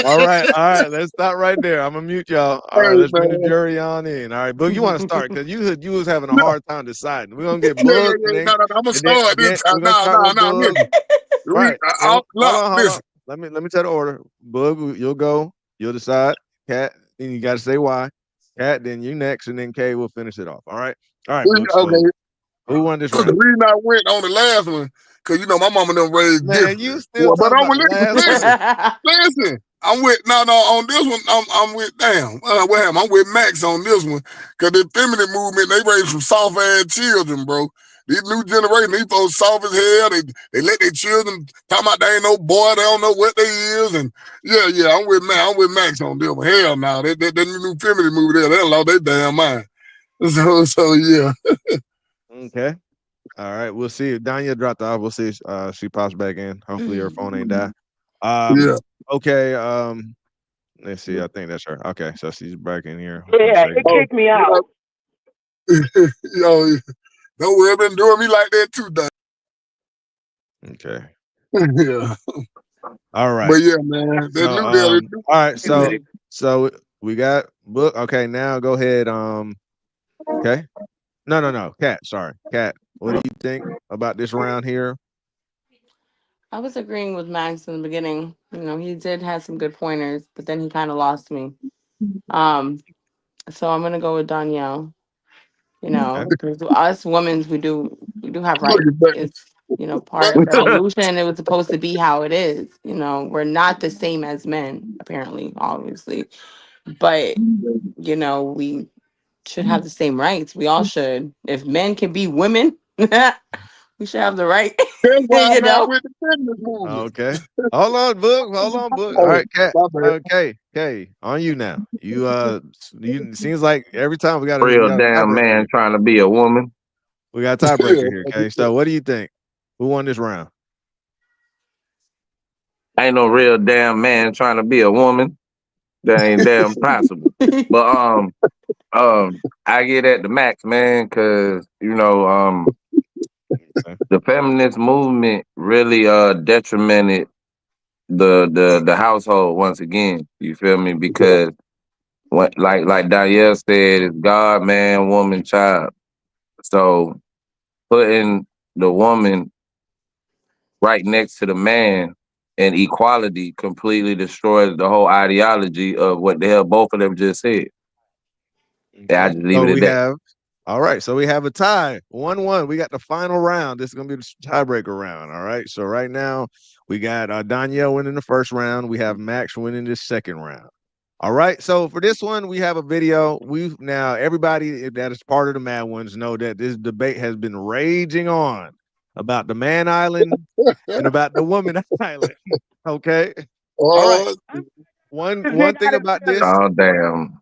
All right. Let's stop right there. I'm gonna mute y'all. All right, let's bring the jury on in. All right, Boog, you want to start because you was having a hard time deciding. We're gonna get Boog, and then, No, I'm gonna start this time. we're gonna start with Boog. Listen. Right. Hold Hold on. listen. Let me tell the order. Boog, you'll go. You'll decide. Cat, then you got to say why. Cat, then you next, and then Kay will finish it off. All right. Boog. So Okay. who won this The round? reason I went on the last one, because you know my mama done raised Man, different. you still But talking I'm about the last one? listen. I'm with on this one. I'm with what happened? I'm with Max on this one because the feminine movement they raised some soft ass children, bro. These new generation, these folks soft as hell. They let their children talk about they ain't no boy, they don't know what they is. And yeah, I'm with Max on this one. Hell no, that new feminist movie there, they done lost their damn mind. So yeah. Okay. All right. We'll see if Danya dropped off. We'll see if she pops back in. Hopefully her phone ain't die. Yeah. Okay. Let's see. I think that's her. Okay, so she's back in here. Yeah, it kicked me out. Yo, don't worry, been doing me like that too, Doc. Okay. Yeah. All right. But yeah, man. That So, new there. all right. So we got book. Okay, now go ahead. Okay. No. Cat. Sorry, Cat. What do you think about this round here? I was agreeing with Max in the beginning. He did have some good pointers, but then he kind of lost me. So I'm gonna go with Danielle. Okay. Because us women, we do have rights. Look at that. It's part of evolution. It was supposed to be how it is. We're not the same as men, apparently, obviously, but we should have the same rights. We all should. If men can be women, we should have the right. That's why I'm you not know. with the feminist movement. Okay. Hold on, book. All Oh, right, Cat. my bad. Okay. On you now. You seems like every time we got a Real damn tiebreaker man here. trying to be a woman. We got a tiebreaker here. Okay. So what do you think? Who won this round? Ain't no real damn man trying to be a woman. That ain't damn possible. But I get at the max, man, because Okay. the feminist movement really detrimented the household once again. You feel me? Because like Danielle said, it's God, man, woman, child. So putting the woman right next to the man and equality completely destroys the whole ideology of what the hell both of them just said. Yeah, I Okay. just leave So it at we that. have all right. So we have a tie. 1-1. We got the final round. This is gonna be the tiebreaker round. All right. So right now we got Danielle winning the first round. We have Max winning the second round. All right. So for this one, we have a video. We've now everybody that is part of the Mad Ones know that this debate has been raging on about the Man Island and about the Woman Island. Okay. All right. One thing about this. All damn.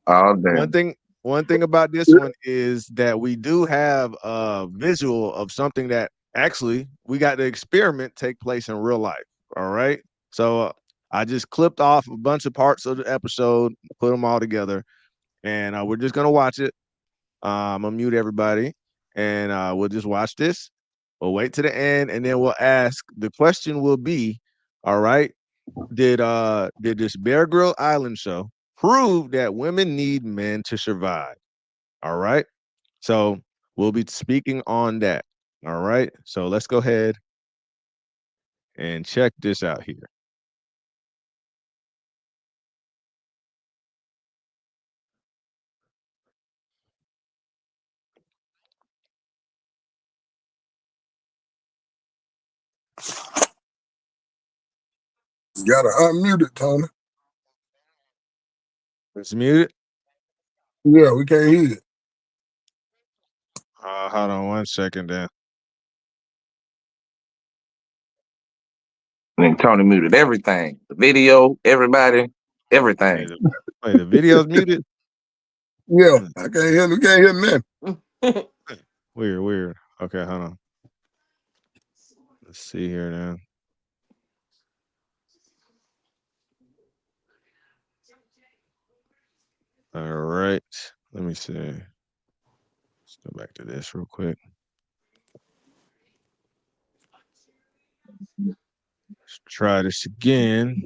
One thing about this one is that we do have a visual of something that actually we got the experiment take place in real life. All right. So I just clipped off a bunch of parts of the episode, put them all together, and we're just gonna watch it. I'm gonna mute everybody, and we'll just watch this. We'll wait to the end, and then we'll ask. The question will be, all right, did this Bear Grylls Island show prove that women need men to survive? All right. So we'll be speaking on that. All right. So let's go ahead and check this out here. You gotta unmute it, Tony. It's muted. Yeah, we can't hear it. Hold on 1 second then. And Tony muted everything. The video, everybody, everything. Wait, the video's muted? Yeah, I can't hear. We can't hear nothing. Weird. Okay, hold on. Let's see here now. All right. Let me see. Let's go back to this real quick. Let's try this again.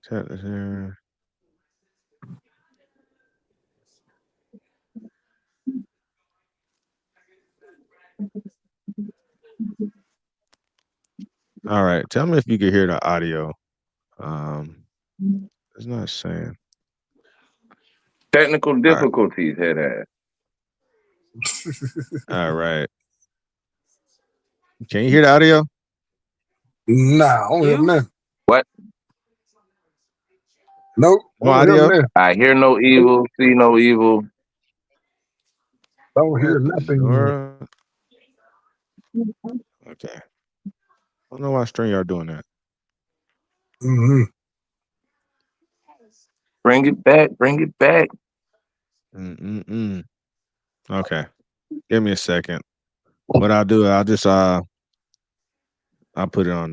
Tap this here. All right. Tell me if you can hear the audio. It's not saying. Technical difficulties had that. All right. Can you hear the audio? Nah, I don't hear nothing. What? Nope. No audio? I hear no evil, see no evil. Don't hear nothing. Sure. Okay. I don't know why StreamYard doing that. Mm-hmm. Bring it back. Bring it back. Okay. Give me a second. What I'll do, I'll just I'll put it on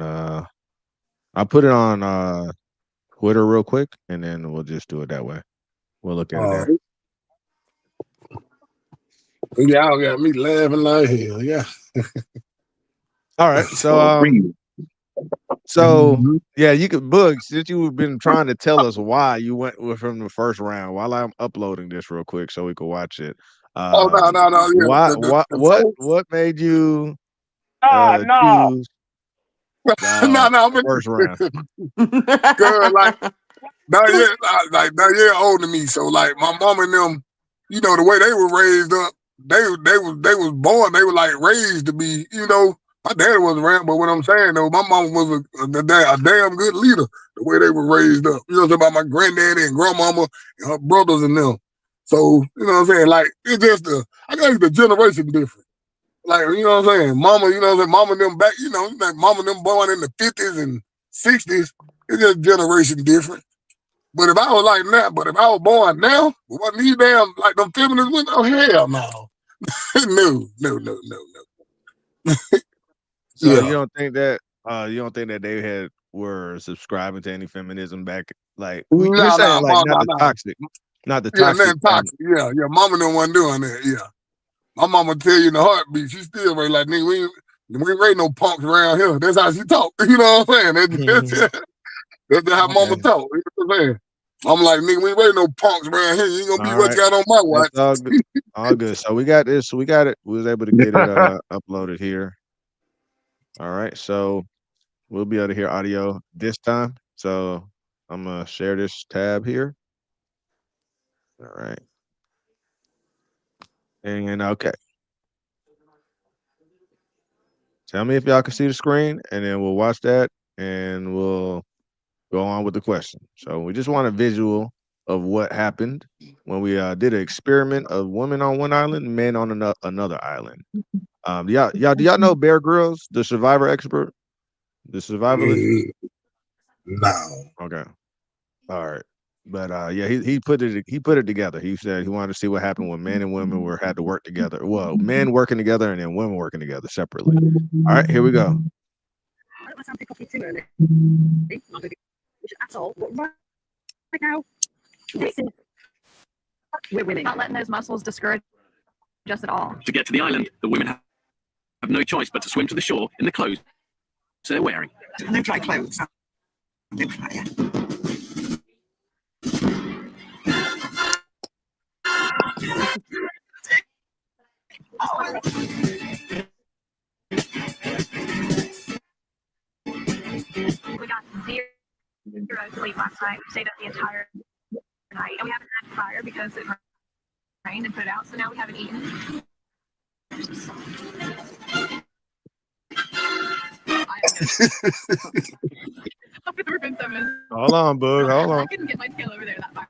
Twitter real quick, and then we'll just do it that way. We'll look at it there. Y'all got me laughing like hell. Yeah. All right. So yeah, you could Boog, since you've been trying to tell us why you went from the first round, while I'm uploading this real quick so we can watch it. No. Yeah. What made you No. choose No. the first round? Good, like Danielle older than me, so like my mom and them, you know, the way they were raised up, they was born, they were like raised to be, you know. My daddy wasn't around, but what I'm saying though, my mom was a damn good leader. The way they were raised up, you know, what I'm about my granddaddy and grandmama and her brothers and them. So you know what I'm saying, like it's just I guess the generation different. Like you know what I'm saying, mama, you know what I'm saying, mama and them back, you know, like mama and them born in the 50s and 60s. It's just generation different. But if I was like that, but if I was born now, wasn't these damn like them feminists went, oh hell no. no. So Yeah. you don't think that they were subscribing to any feminism back, like you're saying, like not the Yeah, toxic nothing toxic. Yeah. Mama didn't want doing that. Yeah. My mama tell you in the heartbeat, she still raised like nigga, we ain't raised no punks around here. That's how she talk. You know what I'm saying? That's how mama Okay. talk. You know what I'm saying? I'm like, nigga, we ain't raised no punks around here. You ain't gonna be All what you right. got on my watch. That's all good. All good. So we got this. We got it. We was able to get it uploaded here. All right. So we'll be able to hear audio this time. So I'm gonna share this tab here. All right. And okay. Tell me if y'all can see the screen, and then we'll watch that, and we'll go on with the question. So we just want a visual of what happened when we did an experiment of women on one island, men on another island. Do y'all know Bear Grylls, the survivor expert, the survivalist? No. Okay, all right. But yeah, he put it together. He said he wanted to see what happened when men and women had to work together. Well, men working together and then women working together separately. All right, here we go. At all, but right now, we're winning. Not letting those muscles discourage us at all. To get to the island, the women have no choice but to swim to the shore in the clothes they're wearing. No dry clothes. No fire. We got zero sleep last night. We stayed up the entire night, and we haven't had fire because it rained and put it out. So now we haven't eaten. Hold on, Bug. Hold on. I couldn't get my tail over there that far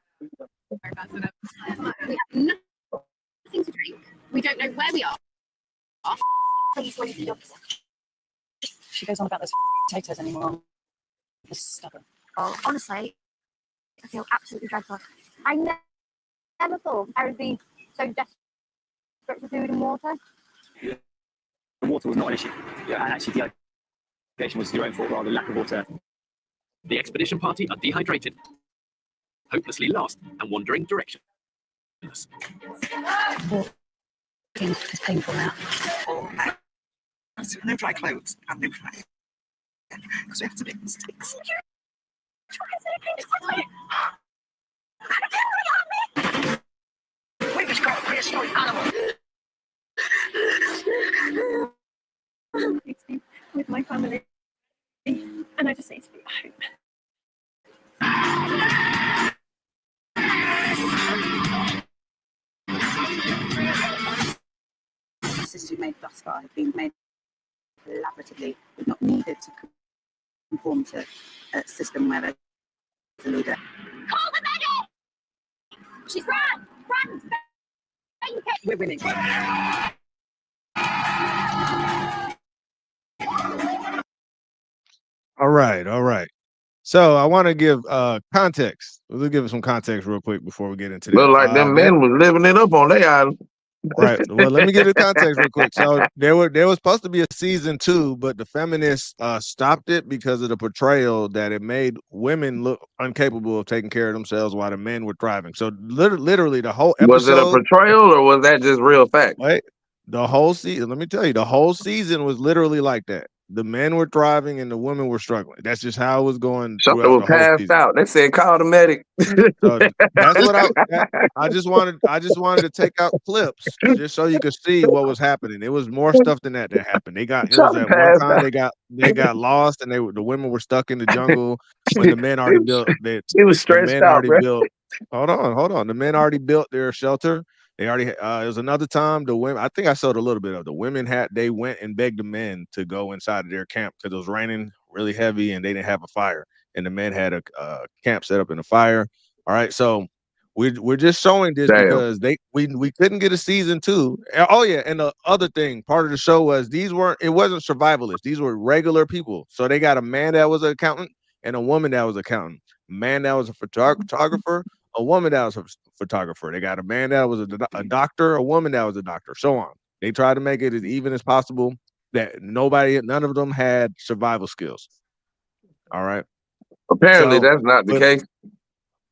fast enough. We have nothing to drink. We don't know where we are. She goes on about those potatoes anymore. Just stubborn. Oh, honestly, I feel absolutely dreadful. I never thought I would be so desperate for food and water. The water was not an issue. Yeah, and actually dehydration was your own fault rather than lack of water. The expedition party are dehydrated, hopelessly lost, and wandering directions. It's painful now. No dry clothes and no fire. Because we have to make mistakes. We just got a prehistoric animal. With my family, and I just need to be home. Decisions we've made thus far have been made collaboratively. We've not needed to conform to a system where there's a leader. Call the medic! She's run! Run! We're winning. right, all right. So I want to give context. We'll give some context real quick before we get into Look this. like them men was living it up on their island. Right. Well, let me give the context real quick. So there was supposed to be a season 2, but the feminists stopped it because of the portrayal that it made women look incapable of taking care of themselves while the men were thriving. So literally the whole Was it a episode. portrayal or was that just real fact? Wait, the whole season. Let me tell you, the whole season was literally like that. The men were thriving and the women were struggling. That's just how it was going Something throughout was the whole passed season. out. They said call the medic. So that's what I just wanted to take out clips just so you could see what was happening. It was more stuff than that happened. It was Something at one passed time out. they got lost and the women were stuck in the jungle when the men already built She was the stretched men out, already bro. built hold on. The men already built their shelter. They already it was another time the women, I think I showed a little bit of the women they went and begged the men to go inside of their camp because it was raining really heavy and they didn't have a fire. And the men had a camp set up in a fire. All right, so we're just showing this Damn. because we couldn't get a season 2. Oh yeah, and the other thing, part of the show was it wasn't survivalists. These were regular people. So they got a man that was an accountant and a woman that was an accountant. A man that was a photographer, a woman that was a photographer. They got a man that was a doctor, a woman that was a doctor, so on. They tried to make it as even as possible that none of them had survival skills. All right. Apparently So that's not the with case.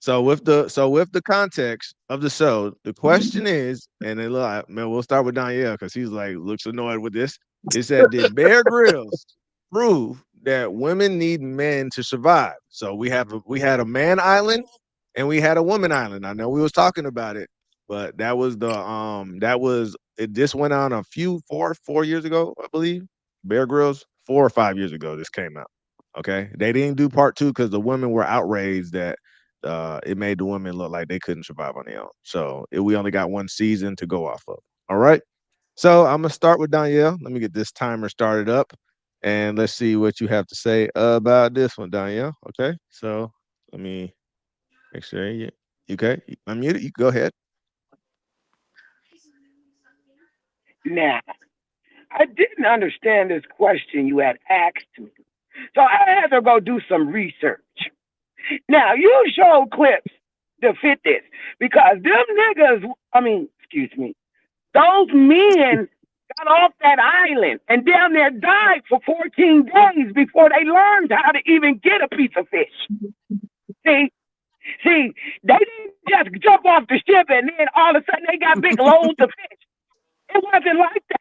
with the context of the show, the question is, and then look, man, we'll start with Danielle because he's like looks annoyed with this. It said, did Bear Grylls prove that women need men to survive? So we had a man island and we had a woman island. I know we was talking about it, but that was it. This went on a few 4 years ago, I believe. Bear Grylls 4 or 5 years ago. This came out. Okay, they didn't do part 2 because the women were outraged that it made the women look like they couldn't survive on their own. So we only got one season to go off of. All right. So I'm gonna start with Danielle. Let me get this timer started up, and let's see what you have to say about this one, Danielle. Okay. So let me make sure you okay. Unmute it. You go ahead. Now, I didn't understand this question you had asked me. So I had to go do some research. Now, you showed clips to fit this because them niggas, excuse me, those men got off that island and down there died for 14 days before they learned how to even get a piece of fish. See, they didn't just jump off the ship and then all of a sudden they got big loads of fish. It wasn't like that.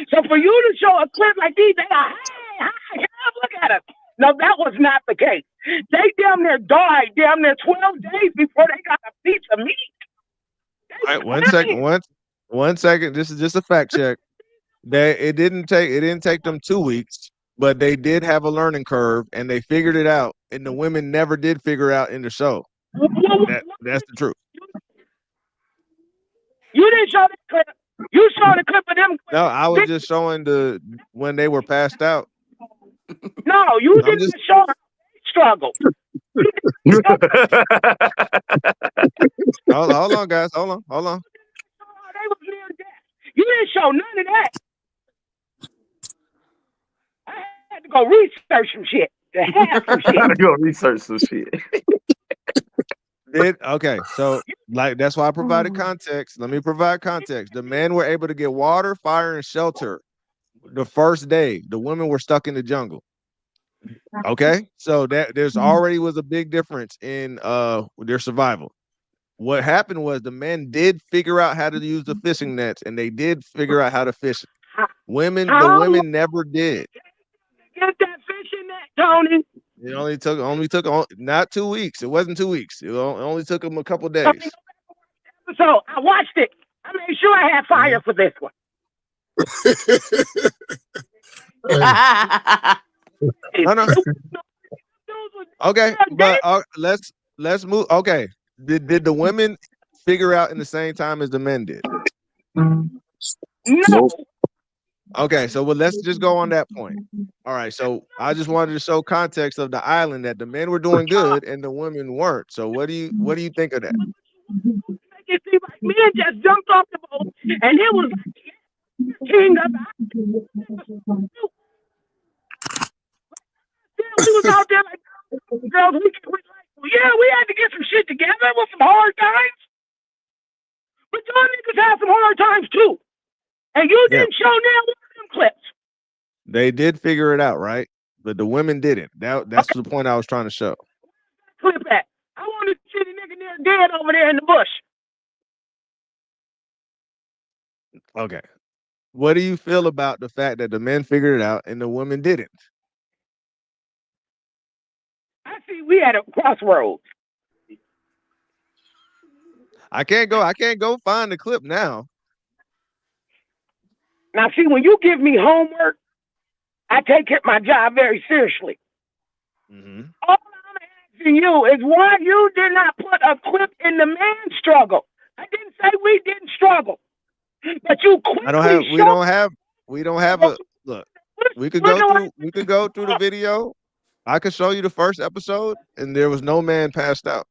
So for you to show a clip like these, they are, hey, look at us. No, that was not the case. They damn near died 12 days before they got a piece of meat. All right, one second. This is just a fact check. It didn't take them 2 weeks, but they did have a learning curve and they figured it out. And the women never did figure out in the show. That's the truth. You didn't show that clip. You saw the clip of them. No, I was just showing when they were passed out. No, you didn't show the struggle. Hold on, guys. Hold on. They was near death. You didn't show none of that. I had to go research some shit. Gotta go research some shit. Okay, so like that's why I provided context. Let me provide context. The men were able to get water, fire, and shelter the first day. The women were stuck in the jungle. Okay, so there's already was a big difference in their survival. What happened was the men did figure out how to use the fishing nets, and they did figure out how to fish. The women never did. Get that fishing net, Tony. It only took not 2 weeks. It wasn't 2 weeks. It only took them a couple days. So I watched it. I made sure I had fire for this one. No. Okay, but let's move. Okay, did the women figure out in the same time as the men did? No. Okay, so let's just go on that point. All right, so I just wanted to show context of the island that the men were doing good and the women weren't. So what do you think of that? It seemed like men just jumped off the boat and it was like king of the We was out there like, girls, we like, yeah, we had to get some shit together with some hard times. But y'all niggas had some hard times too. And you Yeah. didn't show now one of them clips. They did figure it out, right? But the women didn't. That's the point I was trying to show. Clip that. I want to see the nigga there dead over there in the bush. Okay. What do you feel about the fact that the men figured it out and the women didn't? I see we at a crossroads. I can't go find the clip now. Now, see, when you give me homework, I take my job very seriously. Mm-hmm. All I'm asking you is why you did not put a clip in the man's struggle. I didn't say we didn't struggle, but you quickly We don't have a look. We could go through the video. I could show you the first episode, and there was no man passed out.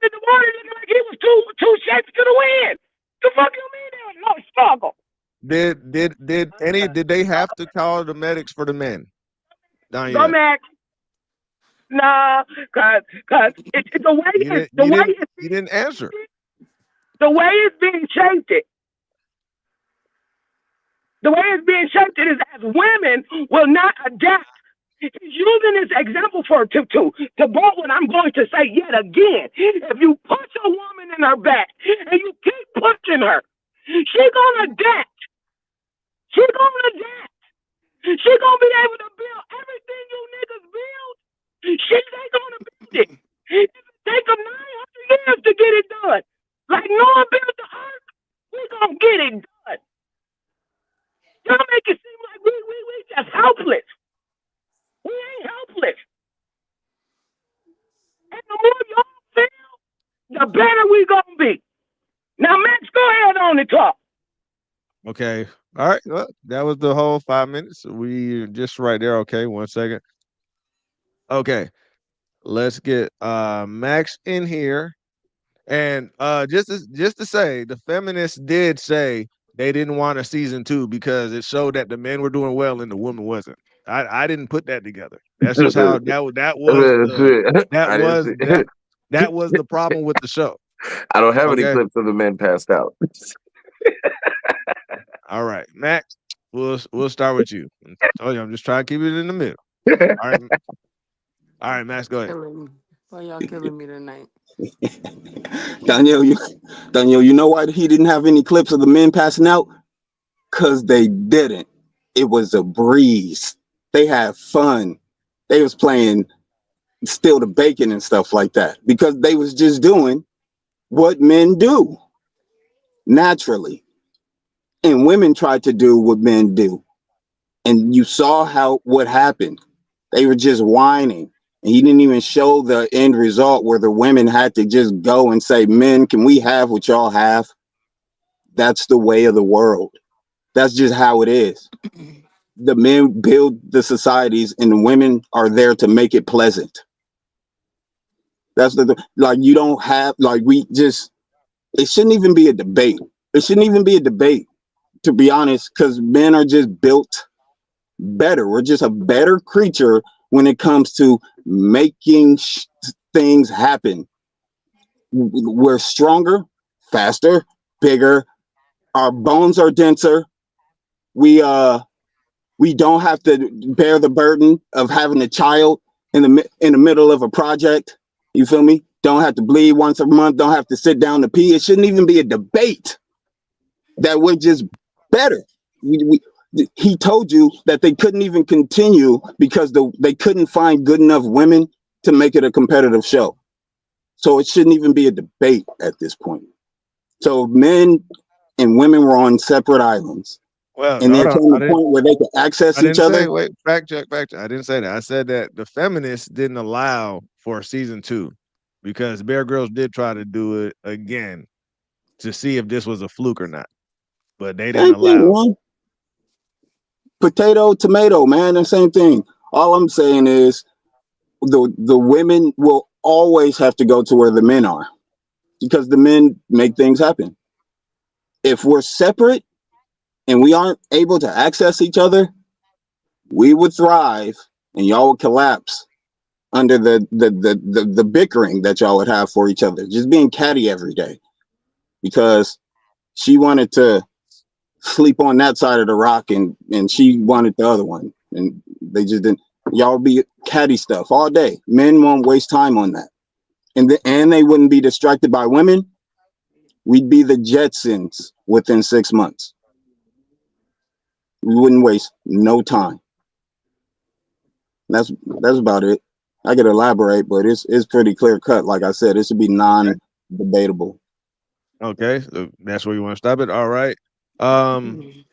in the water looking like he was too shaped to the wind. The fuck you mean there was no struggle? Did they have to call the medics for the men? Not Go yet. Max. Nah, cause the way You didn't answer. The way it's being shaped is as women will not adapt. He's using this example to bolt what I'm going to say yet again. If you push a woman in her back and you keep pushing her, she's gonna adapt. She's gonna be able to build everything you niggas build. She ain't gonna build it. It take them 900 years to get it done. Like Noah built the ark, we gonna get it done. Y'all make it seem like we just helpless. We ain't helpless. And the more y'all fail, the better we gonna be. Now, Max, go ahead on and talk. Okay. All right. Well, that was the whole 5 minutes. We just right there. Okay. 1 second. Okay. Let's get Max in here. And just to say, the feminists did say they didn't want a season 2 because it showed that the men were doing well and the woman wasn't. I didn't put that together. That's just how that was the problem with the show. I don't have any Okay. clips of the men passed out. All right, Max. We'll start with you. I told you I'm just trying to keep it in the middle. All right, Max, go ahead. Why y'all killing me tonight? Danielle, you know why he didn't have any clips of the men passing out? Because they didn't. It was a breeze. They had fun. They was playing Steal the Bacon and stuff like that because they was just doing what men do naturally. And women tried to do what men do. And you saw what happened. They were just whining. And he didn't even show the end result where the women had to just go and say, men, can we have what y'all have? That's the way of the world. That's just how it is. The men build the societies and the women are there to make it pleasant. That's you don't have, it shouldn't even be a debate. It shouldn't even be a debate, to be honest, because men are just built better. We're just a better creature when it comes to making things happen. We're stronger, faster, bigger. Our bones are denser. We don't have to bear the burden of having a child in the middle of a project. You feel me? Don't have to bleed once a month. Don't have to sit down to pee. It shouldn't even be a debate that we're just better. He told you that they couldn't even continue because they couldn't find good enough women to make it a competitive show. So it shouldn't even be a debate at this point. So men and women were on separate islands. Well, and there hold on. came a point where they could access each other. Wait, fact check. I didn't say that. I said that the feminists didn't allow for season 2 because Bear Grylls did try to do it again to see if this was a fluke or not, but they didn't Same thing, allow. man. Potato, tomato, man, the same thing. All I'm saying is the women will always have to go to where the men are because the men make things happen. If we're separate and we aren't able to access each other, we would thrive and y'all would collapse under the bickering that y'all would have for each other, just being catty every day because she wanted to sleep on that side of the rock and she wanted the other one, and they just didn't. Y'all be catty stuff all day. Men won't waste time on that, and they wouldn't be distracted by women. We'd be the Jetsons within 6 months. We wouldn't waste no time. That's about it. I could elaborate, but it's pretty clear cut. Like I said, it should be non-debatable. Okay, so that's where you want to stop it. All right. Um,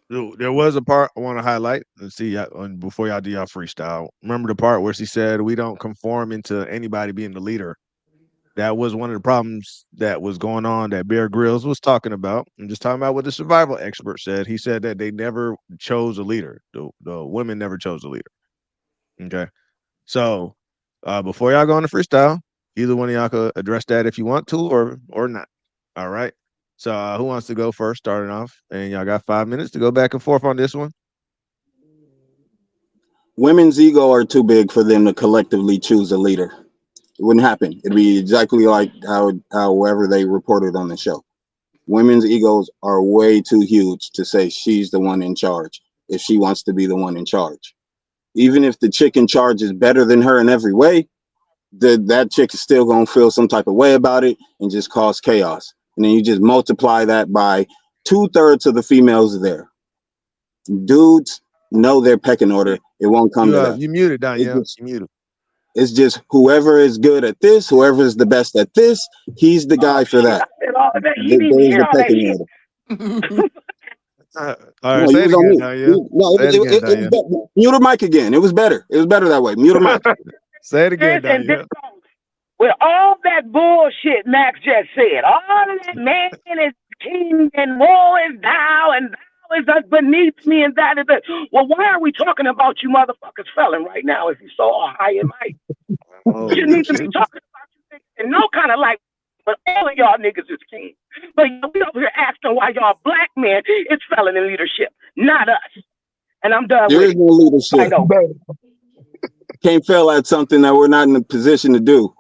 there was a part I want to highlight. Let's see, before y'all do y'all freestyle. Remember the part where she said we don't conform into anybody being the leader. That was one of the problems that was going on that Bear Grylls was talking about. I'm just talking about what the survival expert said. He said that they never chose a leader. The women never chose a leader. Okay. So before y'all go on the freestyle, either one of y'all could address that if you want to or not. All right. So who wants to go first, starting off? And y'all got 5 minutes to go back and forth on this one. Women's ego are too big for them to collectively choose a leader. It wouldn't happen. It'd be exactly like however they reported on the show. Women's egos are way too huge to say she's the one in charge if she wants to be the one in charge. Even if the chick in charge is better than her in every way, that chick is still gonna feel some type of way about it and just cause chaos. And then you just multiply that by 2/3 of the females there. Dudes know their pecking order. It won't come to that. You muted, Danielle. It's You muted. it's just whoever is good at this, whoever is the best at this, he's the guy for that. I said all of that. He didn't even There's hear the all that pecking shit. order. All No, right, he say it was on again, mute. Danielle. No, Say it again, it was Danielle. better. Mute her mic again. It was better. It was better that way. Mute her mic. Say it again, This and this Danielle. goes with all that bullshit Max just said. All of that man is king and war is thou and thou is beneath me and that is it. Well, why are we talking about you motherfuckers felling right now if you so high and mighty? Oh, You need to shit. be talking about you niggas in no kind of like, but all of y'all niggas is king. But we over here asking why y'all black men is felling in leadership, not us. And I'm done There with is it. no I leadership. know. Can't fail at something that we're not in a position to do.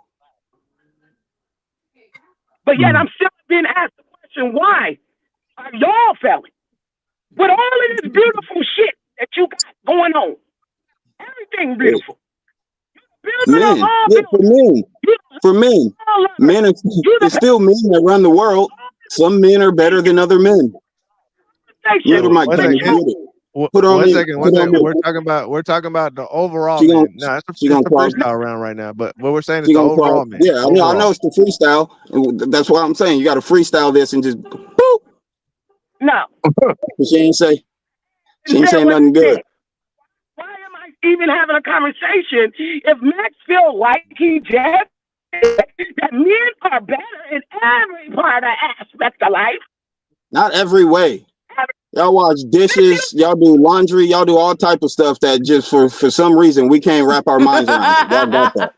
But yet I'm still being asked the question, why are y'all failing? With all of this beautiful shit that you got going on, everything beautiful. Building of Men, all yeah, buildings. for men, men are, it's still men that run the world. Some men are better than other men. Mute her mic, One Dennis. second. Mute it. Put on One mute. second. Put on mute. We're talking about the overall She gonna men. No, she it's gonna the cry. freestyle round right now. But what we're saying is She the gonna cry. overall men. Yeah, I Overall. know it's the freestyle. That's what I'm saying. You got to freestyle this and just boop. No. She ain't say Say nothing good. why am I even having a conversation if Max feels like he just that men are better in every part of aspect of life? Not every way. Y'all wash dishes, y'all do laundry, y'all do all type of stuff that just for some reason we can't wrap our minds around it. Y'all got that.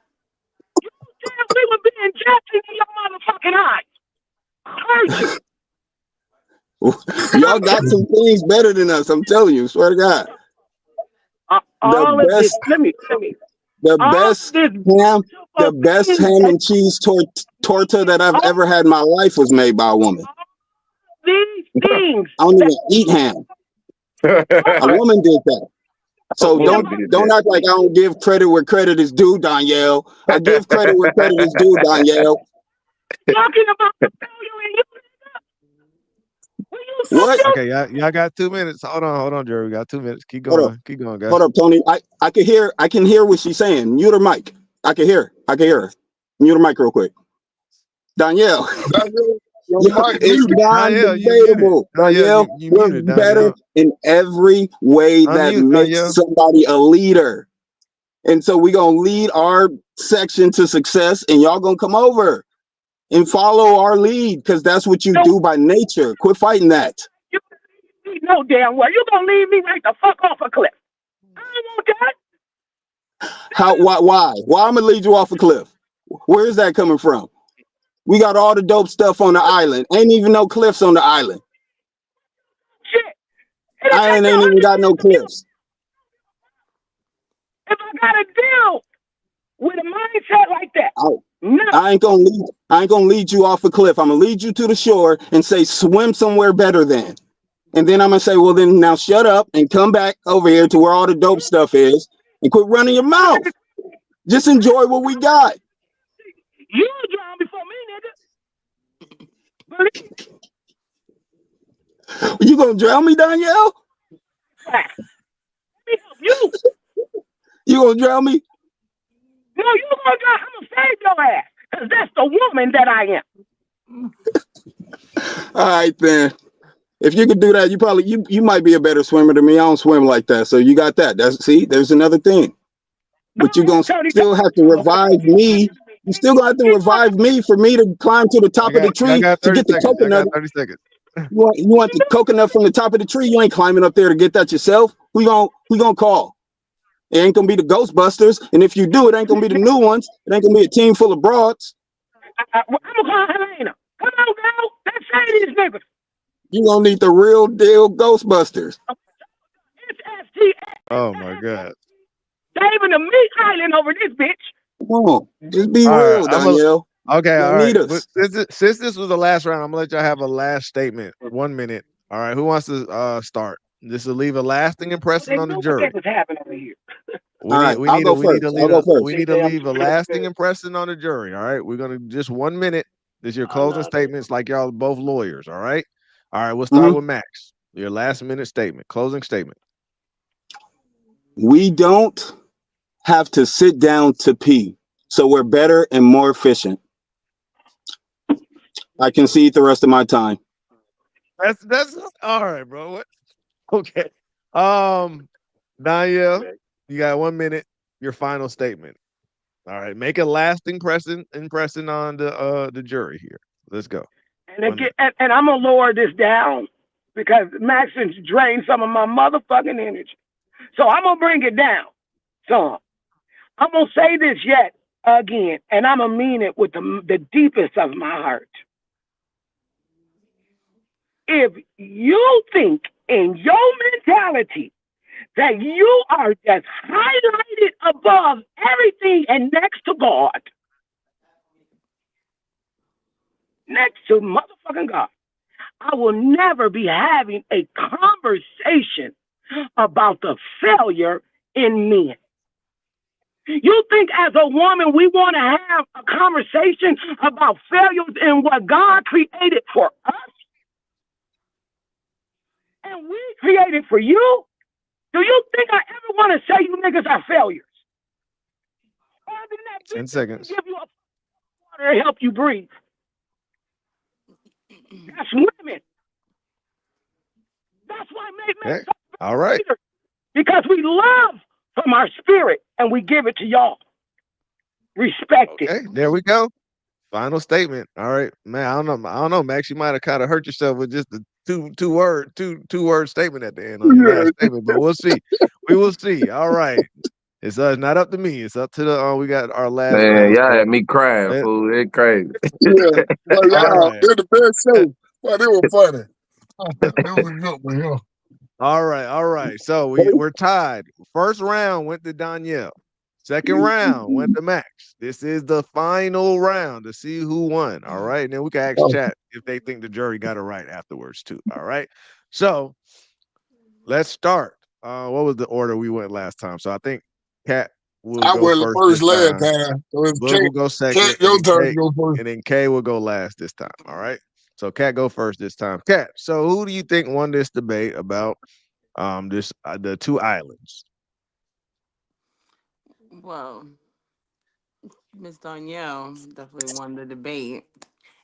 We were being judged in your motherfucking eyes. I heard you. Y'all got some things better than us. I'm telling you, swear to God. All of this. Let me. The All best this ham, the best ham and cheese torta that I've ever had in my life was made by a woman. These things. I don't even eat ham. A woman did that. So don't act like I don't give credit where credit is due, Danielle. I give credit where credit is due, Danielle. Talking about the failure in you. What? Okay, y'all got 2 minutes. Hold on, Jerry. We got 2 minutes. Keep going, guys. Hold up, Tony. I can hear what she's saying. Mute her mic. I can hear her. Mute her mic real quick. Danielle. It's non-debatable. Danielle, we're better in every way that makes somebody a leader. And so we're going to lead our section to success, and y'all going to come over and follow our lead because that's what you do by nature. Quit fighting that. You know damn well you're going to leave me right the fuck off a cliff. I don't want that. Why I'm going to lead you off a cliff? Where is that coming from? We got all the dope stuff on the island. Ain't even no cliffs on the island. Shit. Island ain't even got no cliffs. If I gotta deal with a mindset like that, I, no. I ain't gonna lead you off a cliff. I'm gonna lead you to the shore and say swim somewhere better than. And then I'm gonna say, well, then now shut up and come back over here to where all the dope stuff is and quit running your mouth. Just enjoy what we got. You drown before me, nigga. Believe You gonna drown me, Danielle? that. Let me help you. You gonna drown me? No, you gonna drown. I'm gonna save your ass. Cause that's the woman that I am. All right, then. If you could do that, you might be a better swimmer than me. I don't swim like that, so you got that. There's another thing. Go But you're gonna ahead, Tony. still have to revive me. You still gonna have to revive me for me to climb to the top of the Y'all tree got to 30 get the seconds. Y'all coconut. got 30 seconds. You want the coconut from the top of the tree? You ain't climbing up there to get that yourself. We gonna call? It ain't gonna be the Ghostbusters, and if you do, it ain't gonna be the new ones. It ain't gonna be a team full of broads. I'm gonna call Helena. Come on, girl. Let's say these niggas. You gonna need the real deal Ghostbusters. It's STS. Oh my God. Saving the meat island over this bitch. Come on, just be All right. real, Danielle. Okay, You all gonna need right. But us. since this was the last round, I'm gonna let y'all have a last statement. 1 minute. All right. Who wants to start? This will leave a lasting impression They on the knew what jury. that was happening over here. All right, I'll go first. I'll go We first. need to leave a lasting impression on the jury. All right. We're gonna just 1 minute. This is your closing statements, like y'all both lawyers. All right. All right. We'll start Mhm. with Max. Your last minute statement, closing statement. We don't have to sit down to pee, so we're better and more efficient. I concede the rest of my time. That's all right, bro. What? Okay. Um, Danielle, you got 1 minute. Your final statement. All right. Make a lasting impression on the jury here. Let's go. And, 1 minute. and I'm gonna lower this down because Max has drained some of my motherfucking energy. So I'm gonna bring it down. So I'm gonna say this yet again, and I'm gonna mean it with the deepest of my heart. If you think in your mentality that you are just highlighted above everything and next to God, next to motherfucking God, I will never be having a conversation about the failure in men. You think as a woman we want to have a conversation about failures in what God created for us and we created for you? Do you think I ever want to say you niggas are failures? Other than that 10 bitch that can seconds. give you a water to help you breathe. That's women. That's why men Okay. such All right. leaders. Because we love from our spirit and we give it to y'all. Respect it. Okay. There we go. Final statement. All right, man. I don't know, Max. You might have kind of hurt yourself with just the two word statement at the end on your Yeah, last statement, but we'll see. We will see. All right. It's not up to me. It's up to the we got our last Man, round. y'all So had me crying, let fool. It crazy. yeah. But all y'all, right. they're the best show. But it was funny. It was a good one, yeah. All right, all right. So we're tied. First round went to Danielle. Second round went to Max. This is the final round to see who won. All right. And then we can ask Oh, chat if they think the jury got it right afterwards, too. All right. So let's start. What was the order we went last time? So I think Kat will I go went the first this first last time. time. So it's Boog will go second, Cat, your turn to go first. And then K will go last this time. All right. So Kat go first this time. Kat, so who do you think won this debate about this the two islands? Well, Miss Danielle definitely won the debate,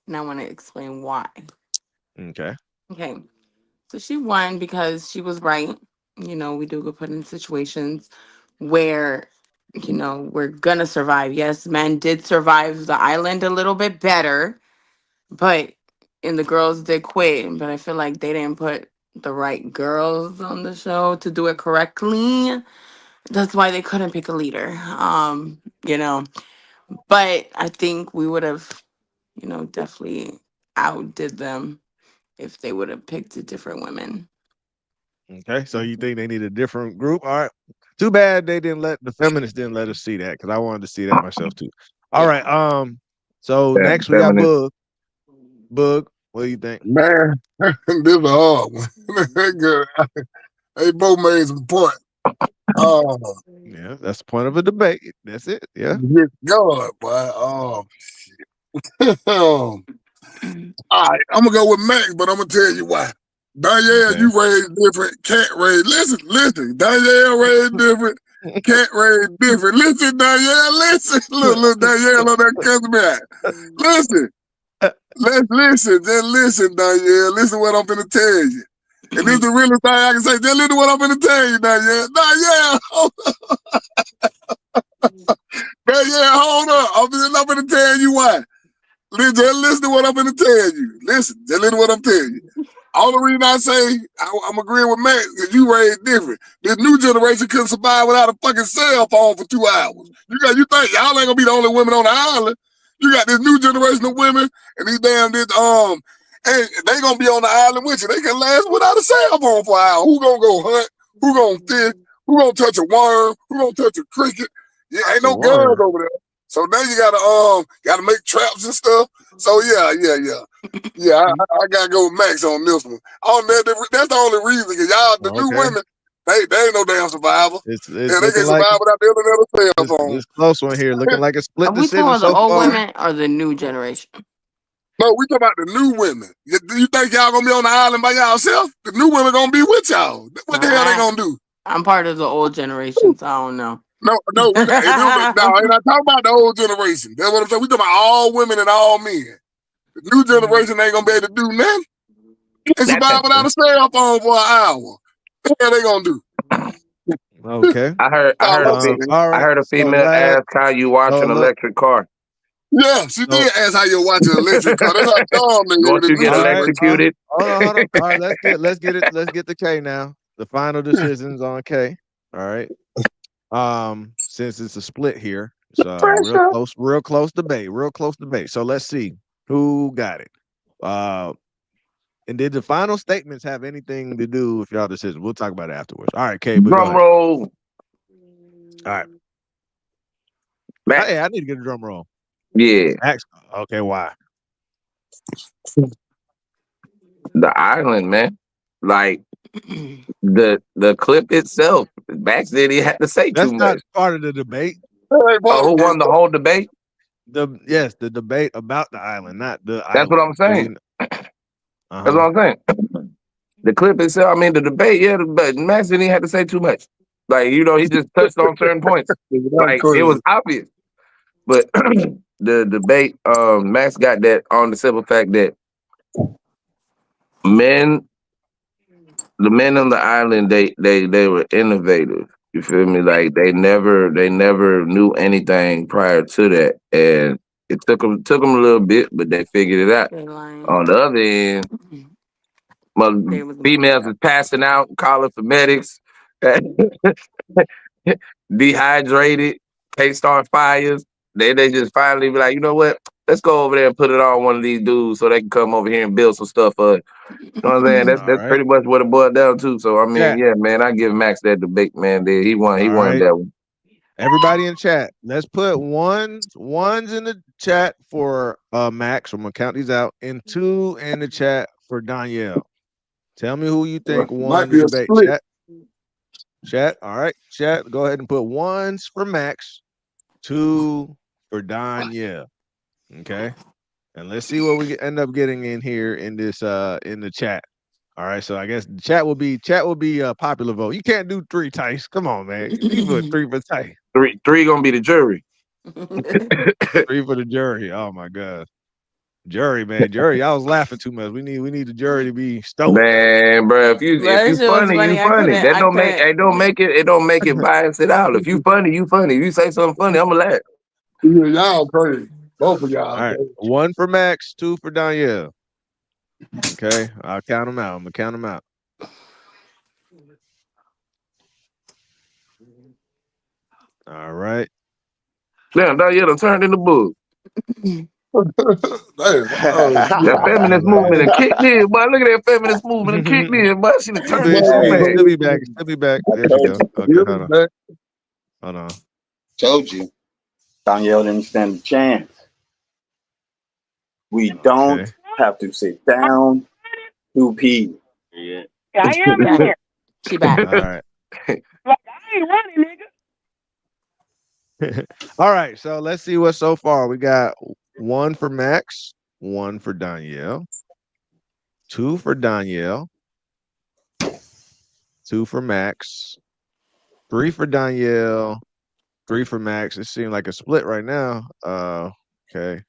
and I want to explain why. Okay. Okay, so she won because she was right. We do get put in situations where, we're gonna survive. Yes, men did survive the island a little bit better, but and the girls did quit. But I feel like they didn't put the right girls on the show to do it correctly. That's why they couldn't pick a leader. You know, but I think we would have, definitely outdid them if they would have picked different women. Okay, so you think they need a different group? All right. Too bad the feminists didn't let us see that because I wanted to see that myself too. All right. Yeah. So Yeah, next we got feminist. Bug. Bug, what do you think? Man, this is a hard one. Good. They both made some point. Oh, Yeah, that's the point of a debate. That's it. Yeah. good God, boy. All right, I'm gonna go with Max, but I'm gonna tell you why. Danielle, Okay. you raised different. Cat raised. Listen. Danielle raised different. Cat raised different. Listen, Danielle. Listen. Look, Danielle on that customer. Listen. Let's listen. Just listen, Danielle. Listen what I'm gonna tell you. And this is the realest thing I can say. Just listen what I'm gonna tell you, Danielle. Danielle, hold up. I'm gonna tell you why. Listen to what I'm gonna tell you. Listen to what I'm telling you. All the reason I say I'm agreeing with Matt because you raised different. This new generation couldn't survive without a fucking cell phone for 2 hours. You think y'all ain't gonna be the only women on the island? You got this new generation of women and these and they gonna be on the island with you. They can last without a cell phone for an hour. Who gonna go hunt? Who gonna fish? Who gonna touch a worm? Who gonna touch a cricket? Yeah, ain't The no guns worm. over there. So now you gotta make traps and stuff. So yeah, I gotta go with Max on this one. That's the only reason, because y'all, the new Okay. women, they ain't no damn survivor. It's Yeah, they looking can't like survive without the internet or cell phone. this close one here. Looking like a Are split we talking decision about the so old far. women or the new generation? No, we talking about the new women. You think y'all gonna be on the island by y'allself? The new women gonna be with y'all. What the hell they gonna do? I'm part of the old generation, so I don't know. No, we got. No, ain't not talking about the old generation. That's what I'm saying. We talking about all women and all men. The new generation ain't gonna be able to do nothing. They That, survive without a cell phone for an hour. What the hell they gonna do? Okay. I All heard I'm saying. All I right. heard a So female last ask how you watch so an look electric car. Yeah, she so did ask how you watch an electric car. That's how dumb they is, Won't the you new get all right. generation. electrocuted? Hold on. All right, let's get to K now. The final decisions on K. All right. Since it's a split here, it's Pressure. real close debate, real close debate. So let's see who got it. Uh and did the final statements have anything to do with y'all decision? We'll talk about it afterwards. All right, K, but go Drum ahead. roll. All right. Max. Hey, I need to get a drum roll. Yeah. Max. Okay, why? The island, man. Like the clip itself, Max didn't even have to say too That's not much. part of the debate. Hey, Oh, who boy, won the whole debate? The debate about the island, not the That's what island. I'm Because saying. we That's uh-huh. what I'm saying. The clip itself, I mean, the debate, yeah, but Max didn't even have to say too much. Like, he just touched on certain points. that's Like, it was crazy. obvious. But the debate, Max got that on the simple fact that men, the men on the island, they were innovators. You feel me? Like they never knew anything prior to that, and it took them a little bit, but they figured it out. They lying. On the other end, well, They was Boy females is Scouts. passing out, calling for medics, dehydrated, can't start fires. They just finally be like, you know what? Let's go over there and put it on one of these dudes so they can come over here and build some stuff for us. You know what I'm saying? That's All that's right. pretty much what it boiled down to. So I mean, Chat. yeah, man, I give Max that debate, man. He won. He All won right. that one. Everybody in chat, let's put ones in the chat for Max. I'm gonna count these out, and two in the chat for Danielle. Tell me who you think won Might the be a debate. split. Chat. All right, chat. Go ahead and put ones for Max, two for Danielle. Okay, and let's see what we end up getting in here in this in the chat. All right, so I guess the chat will be a popular vote. You can't do three Tice. Come on, man. You put three for Tice. Three gonna be the jury. Three for the jury. Oh my god. Jury, man. Jury. I was laughing too much. We need the jury to be stoic. Man, bro, if That you shit was funny, you funny. funny. That I couldn't. it don't make it bias it out. If you funny, you funny. If you say something funny, I'ma laugh. Yeah, y'all crazy. Both of All y'all right. crazy. One for Max, two for Danielle. Okay. I'll count them out. I'm gonna count them out. All right. Damn, Danielle done turned in the book. That feminist movement and kicked in, boy. Look at that feminist movement and kicked in, boy. She done turned It so should be, bad. still be back. Still be back. There she go. Okay, hold on. Hold on. Told you. Danielle didn't stand a chance. We don't Okay. have to sit down to pee. Yeah, I She am in back. there. She back. All right. Like, I ain't running, nigga. All right. So let's see what so far. We got 1 for Max, 1 for Danielle, 2 for Danielle, 2 for Max, 3 for Danielle, 3 for Max. It seems like a split right now. Okay.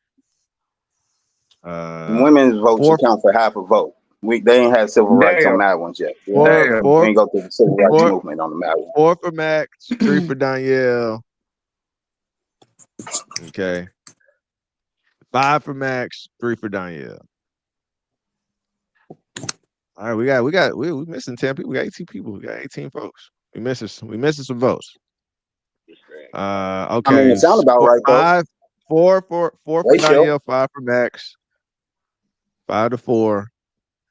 Women's vote should 4 count for half a vote. They ain't had civil rights on Damn. mad ones yet. We four Damn. four ain't go through the civil rights four movement on the mad one. 4 for Max, 3 for Danielle. Okay. 5 for Max, 3 for Danielle. All right, we missing 10 people. We got 18 people. We got 18 folks. We missing some votes. Okay. I mean, it sound about right, though. 4 for Ratio. Danielle, 5 for Max, 5-4.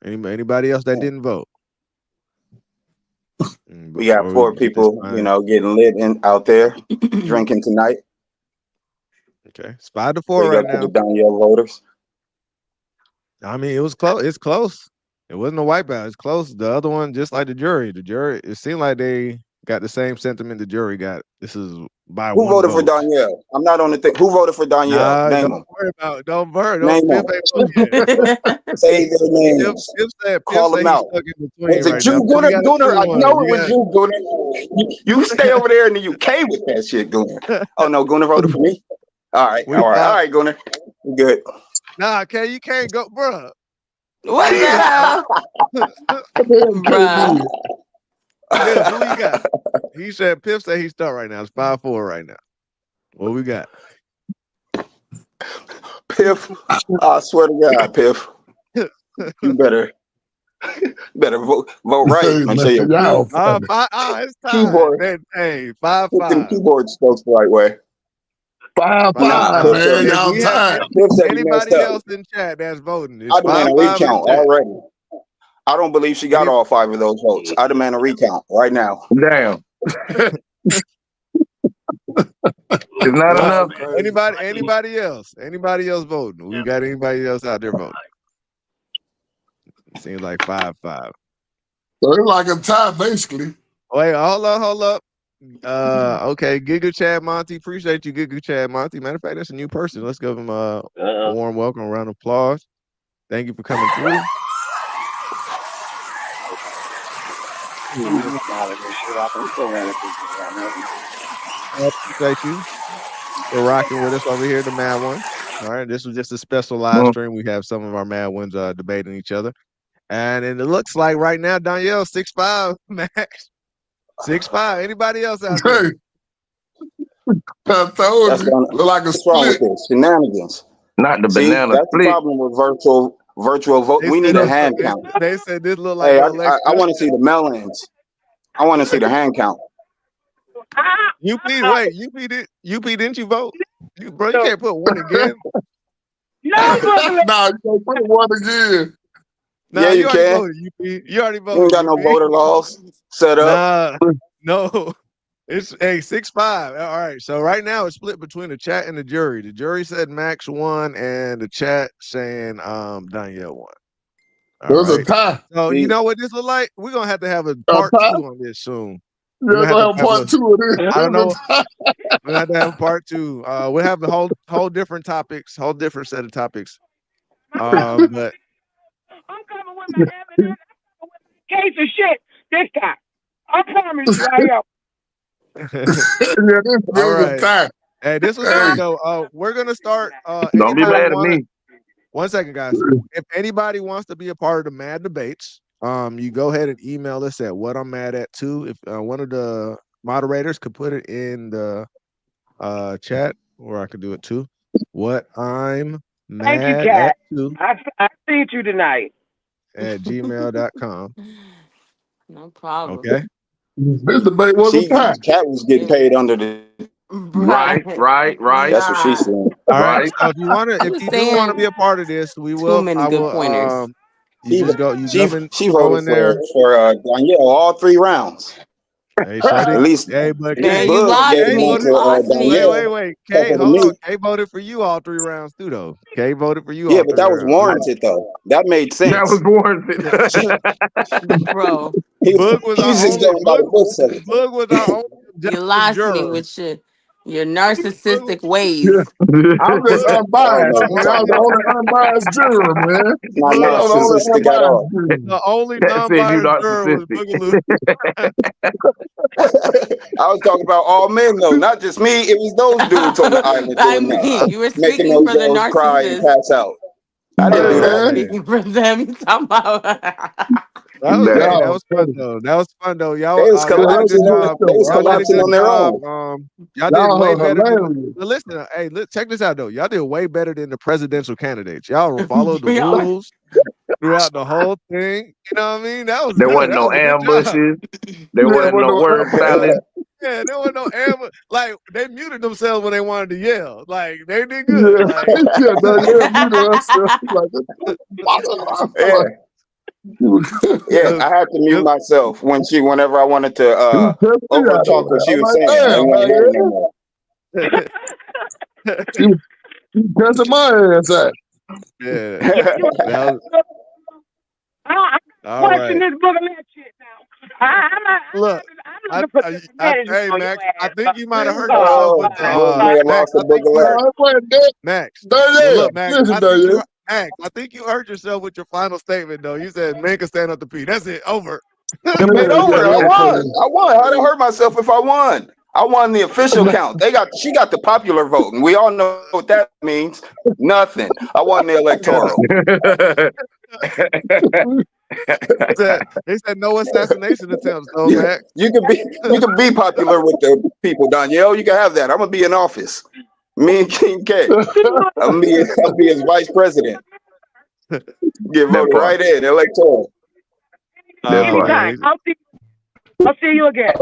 Anybody else that didn't vote? We got 4 people, getting lit out there drinking tonight. Okay, it's 5-4 right now. To the Danielle voters. I mean, it was close. It's close. It wasn't a wipeout. It's close. The other one, just like the jury, it seemed like they got the same sentiment the jury got. This is by Who 1 voted vote. for Danielle? I'm not on the thing. Who voted for Danielle? Nah, Name don't them. worry about it. Don't worry. Name them. Say their names. Call them out. Stuck in between Was it right you, now. Gunner? Gunner, I know it was you, Gunner. You stay over there in the UK with that shit, Gunner. Oh no, Gunner voted for me. All right, Gunner. We good. Nah, you can't go, bro. What the hell? Bruh. Piff, who you got? He said Piff said he's stuck right now. It's 5-4 right now. What we got? Piff, I swear to God, Piff. You better vote right. Make sure your it's time. keyboard. Hey, 5-5. Put them keyboard strokes the right way. 5-5, man. Y'all tired. Anybody else in chat that's voting? It's I demand a 5-5 recount already. I don't believe she got all 5 of those votes. I demand a recount right now. Damn. It's not enough. Anybody else? Anybody else voting? We got anybody else out there voting? It seems like 5-5. So it's like a tie, basically. Wait, hold up. Okay, Giga Chad Monty. Appreciate you, Giga Chad Monty. Matter of fact, that's a new person. Let's give him a warm welcome, a round of applause. Thank you for coming through. Appreciate you for rocking with us over here, the Mad Ones. All right, this was just a special live stream. We have some of our Mad Ones debating each other. And it looks like right now, Danielle 6'5", Max 6'5". Anybody else out there? I told you. Look like a split. Shenanigans. Not the banana that's split. The problem with virtual vote. We need a hand count. They said this look like I want to see the melons. I want to see the hand count. UP, wait, UP didn't you vote? Bro, you can't put 1 again. No, you can't put 1 again. Nah, yeah, you already can. Voted, UP. You already voted. You ain't got no voter laws set up. Nah, no. It's 6-5. All right. So right now it's split between the chat and the jury. The jury said Max won, and the chat saying Danielle won. There's a tie. So you know what this look like? We're gonna have to have a part 2 on this soon. We're gonna have part 2 of this. I don't know. We'll have to have part 2. We'll have the whole different topics, whole different set of topics. But I'm coming with my evidence. Case of shit this time. I promise you, I am. All right. Hey, this was fun though. We're gonna start. Don't be mad at me. 1 second, guys. If anybody wants to be a part of the Mad Debates, you go ahead and email us at whatimmaddat2. If one of the moderators could put it in the chat, or I could do it too. What I'm mad at 2. I see you tonight at gmail.com. No problem. Okay. This debate was a tie. Cat was getting paid under the Right. That's what she said. All right. Right? So if you want to, I'm if just you do want to be saying a part of this, we too will. many I good will. pointers. You just go. You go in. She Go voted in there. for Danielle all 3 rounds. Hey, Shuddy. At least Hey, but Man, K, you Bug lost gave K me. one You voted. to lost Wait, me. wait, Danielle wait. K, except for hold me. on. K voted for you all 3 rounds too, though. K voted for you Yeah, all but three that was rounds. warranted though. That made That was sense. warranted. Bro, He, Boog was he our was just only. going by the book selling. Boog was our only you objective lost me juror. with your Boog, narcissistic ways. Yeah, I'm just Boog, Oh unbiased, no, man. it's I was the only unbiased juror, man. not Boog, I was the only narcissistic at unbiased all. juror. the only That said you non-biased juror was narcissistic. Boogaloo. I was talking about all men though, not just me. It was those dudes on the island I doing that, mean, you were making speaking those for the girls cry and narcissist. pass out. I You didn't Hey, do weren't that. man. speaking for them. You talking about That was hey, that Y'all was fun funny. though. That was fun though. They was Yeah, Y'all did a that's good collapsing. a good job. They was show. I Y'all did like a collapsing good on that. their job. own. Y'all did Y'all way are better than. hilarious. Listen, hey, check this out though. Y'all did way better than the presidential candidates. Y'all followed the we are. rules throughout the whole thing. You know what I mean? That was There good. wasn't That no was a good job. ambushes. There Yeah, wasn't what no word the salad. Yeah, there was no amber. Like they muted themselves when they wanted to yell. Like they did good. yeah, Like yeah, Danielle muted herself. Like, Yeah, yeah. look, I had to mute it, myself whenever I wanted to he was pissed me over out talk over what there. she I'm was like, saying. I didn't damn, want to hear it no Danielle. more. She was pissing my ass out. yeah, Yeah, you that was I all question right. this Boogaloo shit now. Look, I'm looking for this management hey on your Max, I ass. think you might have hurt yourself Oh Oh, with the my Boog may God. have Max. lost a I think book you No, hurt alert. it wasn't that. Max. Danielle, Look, Max, listen, I think you Danielle. Max. I think you hurt yourself with your final statement though. You said men can stand up to pee. That's it. Over. It Yeah, played yeah, over. I that's won. funny. I won. How'd I hurt myself if I won? I won the official count. She got the popular vote, and we all know what that means. Nothing. I won the I got electoral. they said no assassination attempts though, You, Max. you can be popular with the people, Danielle. You can have that. I'm gonna be in office. Me and King K. I'll be his vice president. Get That voted part. right in electoral. That part. Anytime. Man. I'll see you again.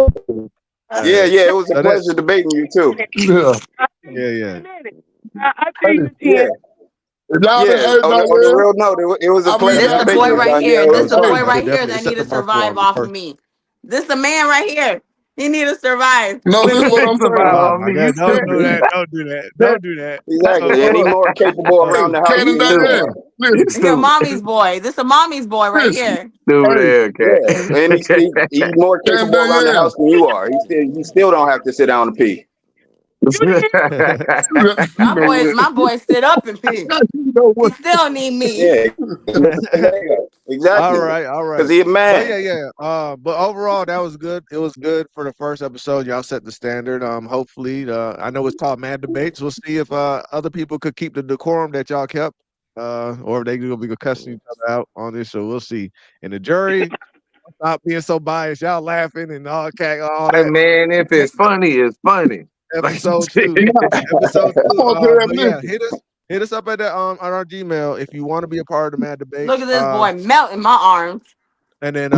Yeah, Hey. yeah. It was a So that pleasure debating you too. Yeah. I'll see you yeah, in yeah. a minute. I'll see Hey, you in Yeah, 10. y'all done, yeah. hey, On the Danielle. real note, it was a I mean, pleasure This the y'all debating boy you, right did. here. That This Danielle. was the Hey, boy fun though. right here Definitely. that It set need the to bar for survive our off of first. me. This the man right here. He need to survive no, with this is what me. I'm Survive saying. Oh on my me. You God! Don't do stupid. that! Don't do that! Don't do that! Exactly, and he Look, more capable Oh, around hey, the house Ken and than You you stupid. are. Danielle, You listen, He a stupid. mommy's boy. This a mommy's boy right listen. here. Stupid Hey, ass Yeah, and he's cat. more Ken and capable around the Danielle. house than you are. He still don't have to sit down and pee. My boy sit up and pee. You know He what? still need me. Yeah, all exactly. right, all Because right. he a But man. yeah, yeah. But overall, that was good. It was good for the first episode. Y'all set the standard. Hopefully, I know it's called Mad Debates. We'll see if other people could keep the decorum that y'all kept, or if they gonna be cussing each other out on this. So we'll see. And the jury, stop being so biased. Y'all laughing and all Hey that. man, if it's funny, it's funny. Like Episode shit. two. Episode I'm two. gonna tell that But yeah, nigga. hit us up at the on our Gmail if you want to be a part of the Mad Look Debates. at this boy melt in my arms. And then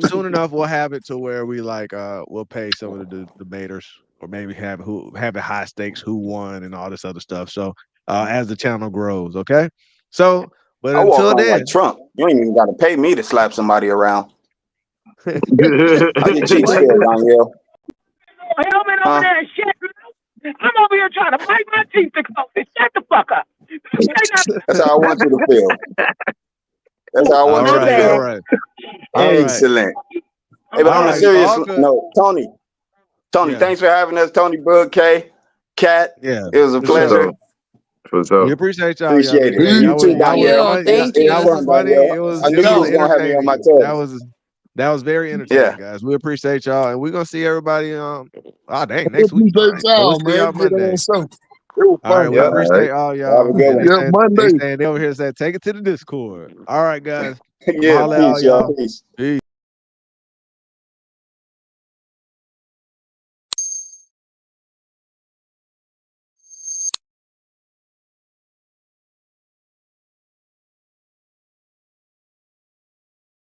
soon enough we'll have it to where we like we'll pay some of the debaters or maybe have it high stakes who won and all this other stuff. So as the channel grows, okay. So but I walk until around like then, Trump. You ain't even got to pay me to slap somebody around. How your cheeks What? feel, Danielle? Helmet over Huh? there and shit. I'm over here trying to bite my teeth to close it. Shut the fuck up. Say nothing. That's how I want you to feel. That's how I want all you to right, all feel. right, all right, Excellent. Hey, but all on a right, serious all good. note, Tony, Yeah, thanks for having us. Tony, Bug, K, Cat. yeah, It was a for For sure. pleasure. sure. For We sure. appreciate y'all, young Appreciate lady. it. Hey, He, You too, y'all was Danielle. Yo, fun. thank It was Y'all was you. fun, funny. Danielle. It was I knew it you was was gonna have me on my entertaining. toes. That was very Yeah. entertaining, guys. We appreciate y'all, and we're gonna see everybody. Dang, I next week. All appreciate right, so we'll y'all, see man. y'all Get on Monday. something. It was All right, fun, we Yep. man. All right. appreciate all Have a y'all. good And one. Yeah, they Monday. saying they over here said take it to the Discord. All right, guys. I'm Yeah. holler at all Peace, y'all. y'all. Peace. Peace.